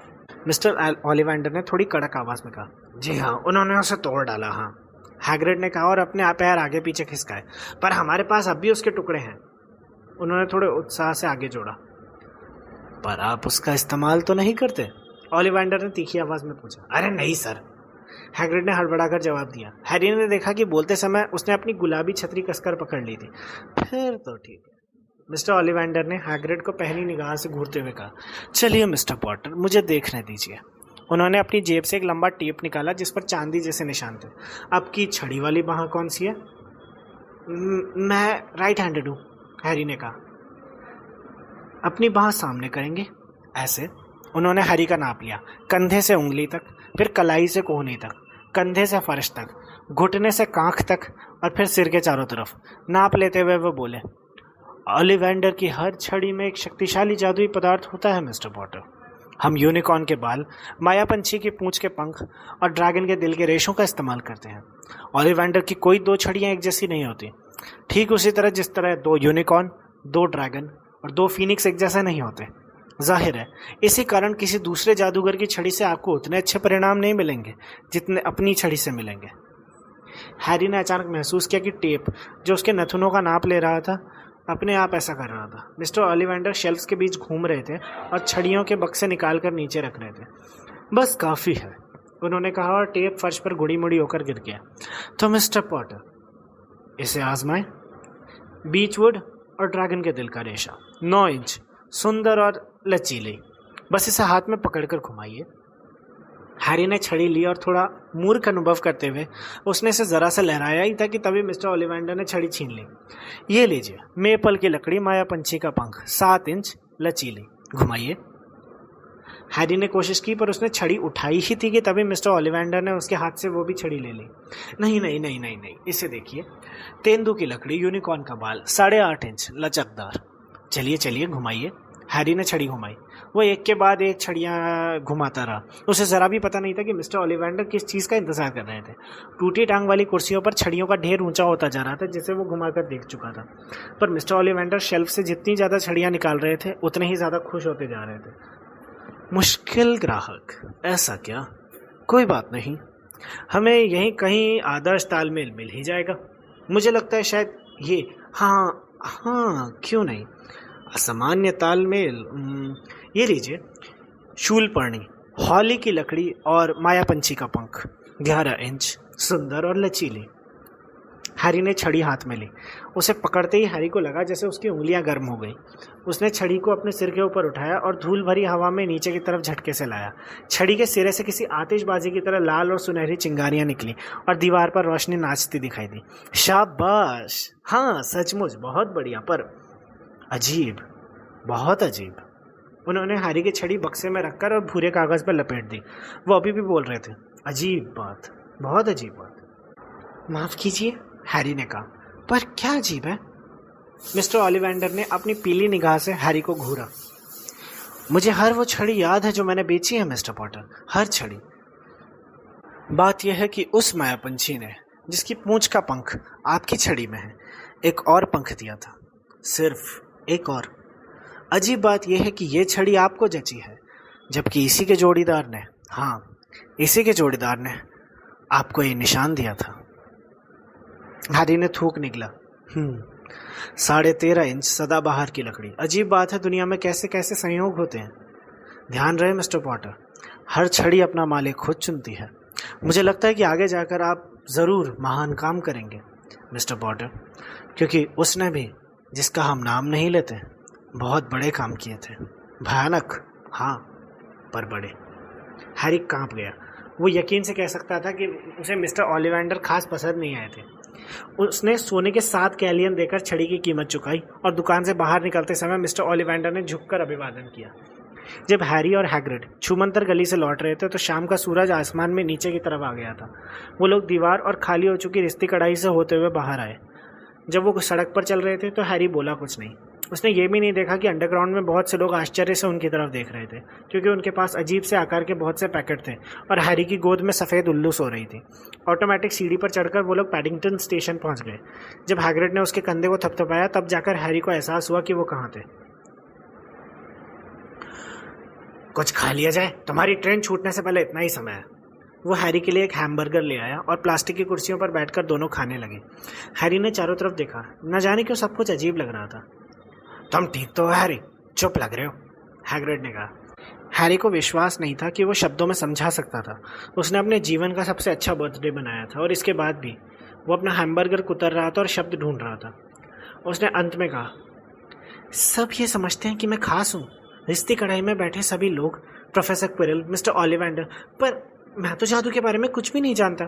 मिस्टर ओलिवेंडर ने थोड़ी कड़क आवाज में कहा। जी हाँ, उन्होंने उसे तोड़ डाला, हाँ, हैग्रिड ने कहा और अपने पैर आगे पीछे खिसकाए। पर हमारे पास अब भी उसके टुकड़े हैं, उन्होंने थोड़े उत्साह से आगे जोड़ा। पर आप उसका इस्तेमाल तो नहीं करते? ओलिवेंडर ने तीखी आवाज में पूछा। अरे नहीं सर, हैग्रिड ने हड़बड़ाकर जवाब दिया। हैरी ने देखा कि बोलते समय उसने अपनी गुलाबी छतरी कसकर पकड़ ली थी। फिर तो ठीक है, मिस्टर ओलिवेंडर ने हैग्रिड को पहली निगाह से घूरते हुए कहा। चलिए मिस्टर पॉटर, मुझे देखने दीजिए। उन्होंने अपनी जेब से एक लंबा टेप निकाला जिस पर चांदी जैसे निशान थे। आपकी छड़ी वाली बाह कौन सी है? मैं राइट हैंडेड हूँ, हैरी ने कहा। अपनी बाह सामने करेंगे, ऐसे। उन्होंने हैरी का नाप लिया, कंधे से उंगली तक, फिर कलाई से कोहनी तक, कंधे से फर्श तक, घुटने से कांख तक, और फिर सिर के चारों तरफ। नाप लेते हुए वो बोले, ओलिवेंडर की हर छड़ी में एक शक्तिशाली जादुई पदार्थ होता है मिस्टर पॉटर। हम यूनिकॉर्न के बाल, माया पंछी की पूंछ के पंख और ड्रैगन के दिल के रेशों का इस्तेमाल करते हैं। ओलिवेंडर की कोई दो छड़ियाँ एक जैसी नहीं होती, ठीक उसी तरह जिस तरह 2 यूनिकॉर्न, 2 ड्रैगन और 2 फीनिक्स एक जैसे नहीं होते। जाहिर है, इसी कारण किसी दूसरे जादूगर की छड़ी से आपको उतने अच्छे परिणाम नहीं मिलेंगे जितने अपनी छड़ी से मिलेंगे। हैरी ने अचानक महसूस किया कि टेप, जो उसके नथुनों का नाप ले रहा था, अपने आप ऐसा कर रहा था। मिस्टर ओलिवेंडर शेल्फ्स के बीच घूम रहे थे और छड़ियों के बक्से निकालकर नीचे रख रहे थे। बस काफ़ी है, उन्होंने कहा, और टेप फर्श पर गुड़ी मुड़ी होकर गिर गया। तो मिस्टर पॉटर, इसे आजमाएं। बीचवुड और ड्रैगन के दिल का रेशा, 9 इंच, सुंदर और लचीली। बस इसे हाथ में पकड़कर घुमाइए। हैरी ने छड़ी ली और थोड़ा मूर्ख अनुभव करते हुए उसने इसे जरा सा लहराया ही था कि तभी मिस्टर ओलिवेंडर ने छड़ी छीन ली। ये लीजिए, मेपल की लकड़ी, माया पंछी का पंख, 7 इंच, लचीली। घुमाइए। हैरी ने कोशिश की, पर उसने छड़ी उठाई ही थी कि तभी मिस्टर ओलिवेंडर ने उसके हाथ से वो भी छड़ी ले ली। नहीं नहीं नहीं नहीं नहीं, इसे देखिए, तेंदू की लकड़ी, यूनिकॉर्न का बाल, 8.5 इंच, लचकदार। चलिए चलिए, घुमाइए। हैरी ने छड़ी घुमाई। वो एक के बाद एक छड़ियाँ घुमाता रहा। उसे ज़रा भी पता नहीं था कि मिस्टर ओलिवेंडर किस चीज़ का इंतजार कर रहे थे। टूटी टांग वाली कुर्सियों पर छड़ियों का ढेर ऊंचा होता जा रहा था, जिसे वो घुमाकर देख चुका था। पर मिस्टर ओलिवेंडर शेल्फ से जितनी ज़्यादा छड़ियाँ निकाल रहे थे, उतने ही ज़्यादा खुश होते जा रहे थे। मुश्किल ग्राहक, ऐसा क्या? कोई बात नहीं, हमें यहीं कहीं आदर्श तालमेल मिल ही जाएगा। मुझे लगता है शायद ये, हाँ, क्यों नहीं, असामान्य तालमेल। ये लीजिए, शूलपर्णी, हॉली की लकड़ी और माया पंछी का पंख, 11 इंच, सुंदर और लचीली। हैरी ने छड़ी हाथ में ली। उसे पकड़ते ही हैरी को लगा जैसे उसकी उंगलियां गर्म हो गई। उसने छड़ी को अपने सिर के ऊपर उठाया और धूल भरी हवा में नीचे की तरफ झटके से लाया। छड़ी के सिरे से किसी आतिशबाजी की तरह लाल और सुनहरी चिंगारियां निकली और दीवार पर रोशनी नाचती दिखाई दी। शाबाश, हाँ सचमुच बहुत बढ़िया, पर अजीब, बहुत अजीब। उन्होंने हैरी की छड़ी बक्से में रखकर और भूरे कागज पर लपेट दी। वो अभी भी बोल रहे थे, अजीब बात, बहुत अजीब बात। माफ कीजिए, हैरी ने कहा, पर क्या अजीब है? मिस्टर ओलिवेंडर ने अपनी पीली निगाह से हैरी को घूरा। मुझे हर वो छड़ी याद है जो मैंने बेची है मिस्टर पॉटर, हर छड़ी। बात यह है कि उस माया पंछी ने, जिसकी पूंछ का पंख आपकी छड़ी में है, एक और पंख दिया था, सिर्फ एक और। अजीब बात यह है कि यह छड़ी आपको जची है, जबकि इसी के जोड़ीदार ने, हाँ इसी के जोड़ीदार ने आपको ये निशान दिया था। हैरी ने थूक निकला। 13.5 इंच सदाबहार की लकड़ी। अजीब बात है, दुनिया में कैसे कैसे संयोग होते हैं। ध्यान रहे मिस्टर पॉटर, हर छड़ी अपना मालिक खुद चुनती है। मुझे लगता है कि आगे जाकर आप ज़रूर महान काम करेंगे मिस्टर पॉटर, क्योंकि उसने भी, जिसका हम नाम नहीं लेते, बहुत बड़े काम किए थे। भयानक, हाँ, पर बड़े। हैरी कांप गया। वो यकीन से कह सकता था कि उसे मिस्टर ओलिवेंडर खास पसंद नहीं आए थे। उसने सोने के 7 कैलियन देकर छड़ी की कीमत चुकाई और दुकान से बाहर निकलते समय मिस्टर ओलिवेंडर ने झुककर अभिवादन किया। जब हैरी और हैग्रिड छूमंतर गली से लौट रहे थे तो शाम का सूरज आसमान में नीचे की तरफ आ गया था। वो लोग दीवार और खाली हो चुकी रिश्ती कढ़ाई से होते हुए बाहर आए। जब वो सड़क पर चल रहे थे तो हैरी बोला कुछ नहीं। उसने ये भी नहीं देखा कि अंडरग्राउंड में बहुत से लोग आश्चर्य से उनकी तरफ देख रहे थे, क्योंकि उनके पास अजीब से आकार के बहुत से पैकेट थे और हैरी की गोद में सफ़ेद उल्लू सो रही थी। ऑटोमेटिक सीढ़ी पर चढ़कर वो लोग पैडिंगटन स्टेशन पहुंच गए। जब हैग्रिड ने उसके कंधे को थपथपाया तब जाकर हैरी को एहसास हुआ कि वो कहाँ थे। कुछ खा लिया जाए, तुम्हारी ट्रेन छूटने से पहले इतना ही समय है। वो हैरी के लिए एक हैमबर्गर ले आया और प्लास्टिक की कुर्सियों पर बैठकर दोनों खाने लगे। हैरी ने चारों तरफ देखा, न जाने क्यों सब कुछ अजीब लग रहा था। तुम ठीक तो हो हैरी, चुप लग रहे हो, हैग्रिड ने कहा। हैरी को विश्वास नहीं था कि वो शब्दों में समझा सकता था। उसने अपने जीवन का सबसे अच्छा बर्थडे बनाया था और इसके बाद भी वो अपना हैमबर्गर कुतर रहा था और शब्द ढूंढ रहा था। उसने अंत में कहा, सब ये समझते हैं कि मैं खास हूँ, रिश्ती कढ़ाई में बैठे सभी लोग, प्रोफेसर क्विरल, मिस्टर ओलिवेंडर, पर मैं तो जादू के बारे में कुछ भी नहीं जानता।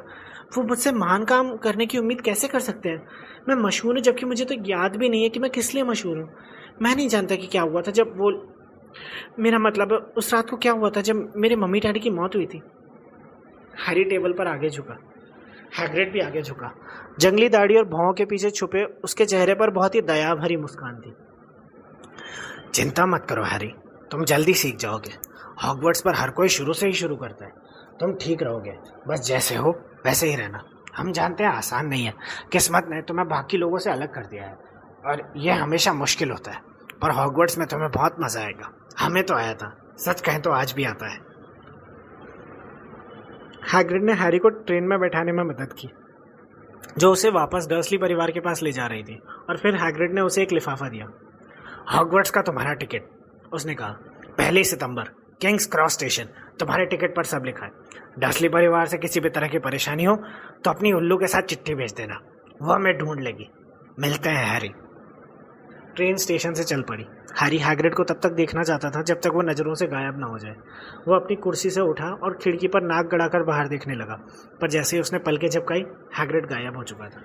वो मुझसे महान काम करने की उम्मीद कैसे कर सकते हैं? मैं मशहूर हूँ, जबकि मुझे तो याद भी नहीं है कि मैं किस लिए मशहूर हूँ। मैं नहीं जानता कि क्या हुआ था जब वो, मेरा मतलब उस रात को क्या हुआ था जब मेरे मम्मी डैडी की मौत हुई थी। हैरी टेबल पर आगे झुका, हैग्रिड भी आगे झुका। जंगली दाढ़ी और भौं के पीछे छुपे उसके चेहरे पर बहुत ही दया भरी मुस्कान थी। चिंता मत करो हैरी, तुम जल्दी सीख जाओगे। हॉगवर्ट्स पर हर कोई शुरू से ही शुरू करता है। तुम ठीक रहोगे, बस जैसे हो वैसे ही रहना। हम जानते हैं आसान नहीं है, किस्मत ने तुम्हें बाकी लोगों से अलग कर दिया है और यह हमेशा मुश्किल होता है, पर हॉगवर्ट्स में तुम्हें बहुत मजा आएगा। हमें तो आया था, सच कहें तो आज भी आता है। हैग्रिड ने हैरी को ट्रेन में बैठाने में मदद की, जो उसे वापस डर्सली परिवार के पास ले जा रही थी, और फिर हैग्रिड ने उसे एक लिफाफा दिया। हॉगवर्ट्स का तुम्हारा टिकट, उसने कहा। 1 सितंबर, किंग्स क्रॉस स्टेशन। तुम्हारे टिकट पर सब लिखा है। डर्सली परिवार से किसी भी तरह की परेशानी हो तो अपनी उल्लू के साथ चिट्ठी भेज देना, वो हमें ढूंढ लेगी। मिलते हैं हैरी। ट्रेन स्टेशन से चल पड़ी। हैरी हैग्रिड को तब तक देखना चाहता था जब तक वो नज़रों से गायब ना हो जाए। वो अपनी कुर्सी से उठा और खिड़की पर नाक गड़ाकर बाहर देखने लगा, पर जैसे ही उसने पलकें झपकाई, हैग्रिड गायब हो चुका था।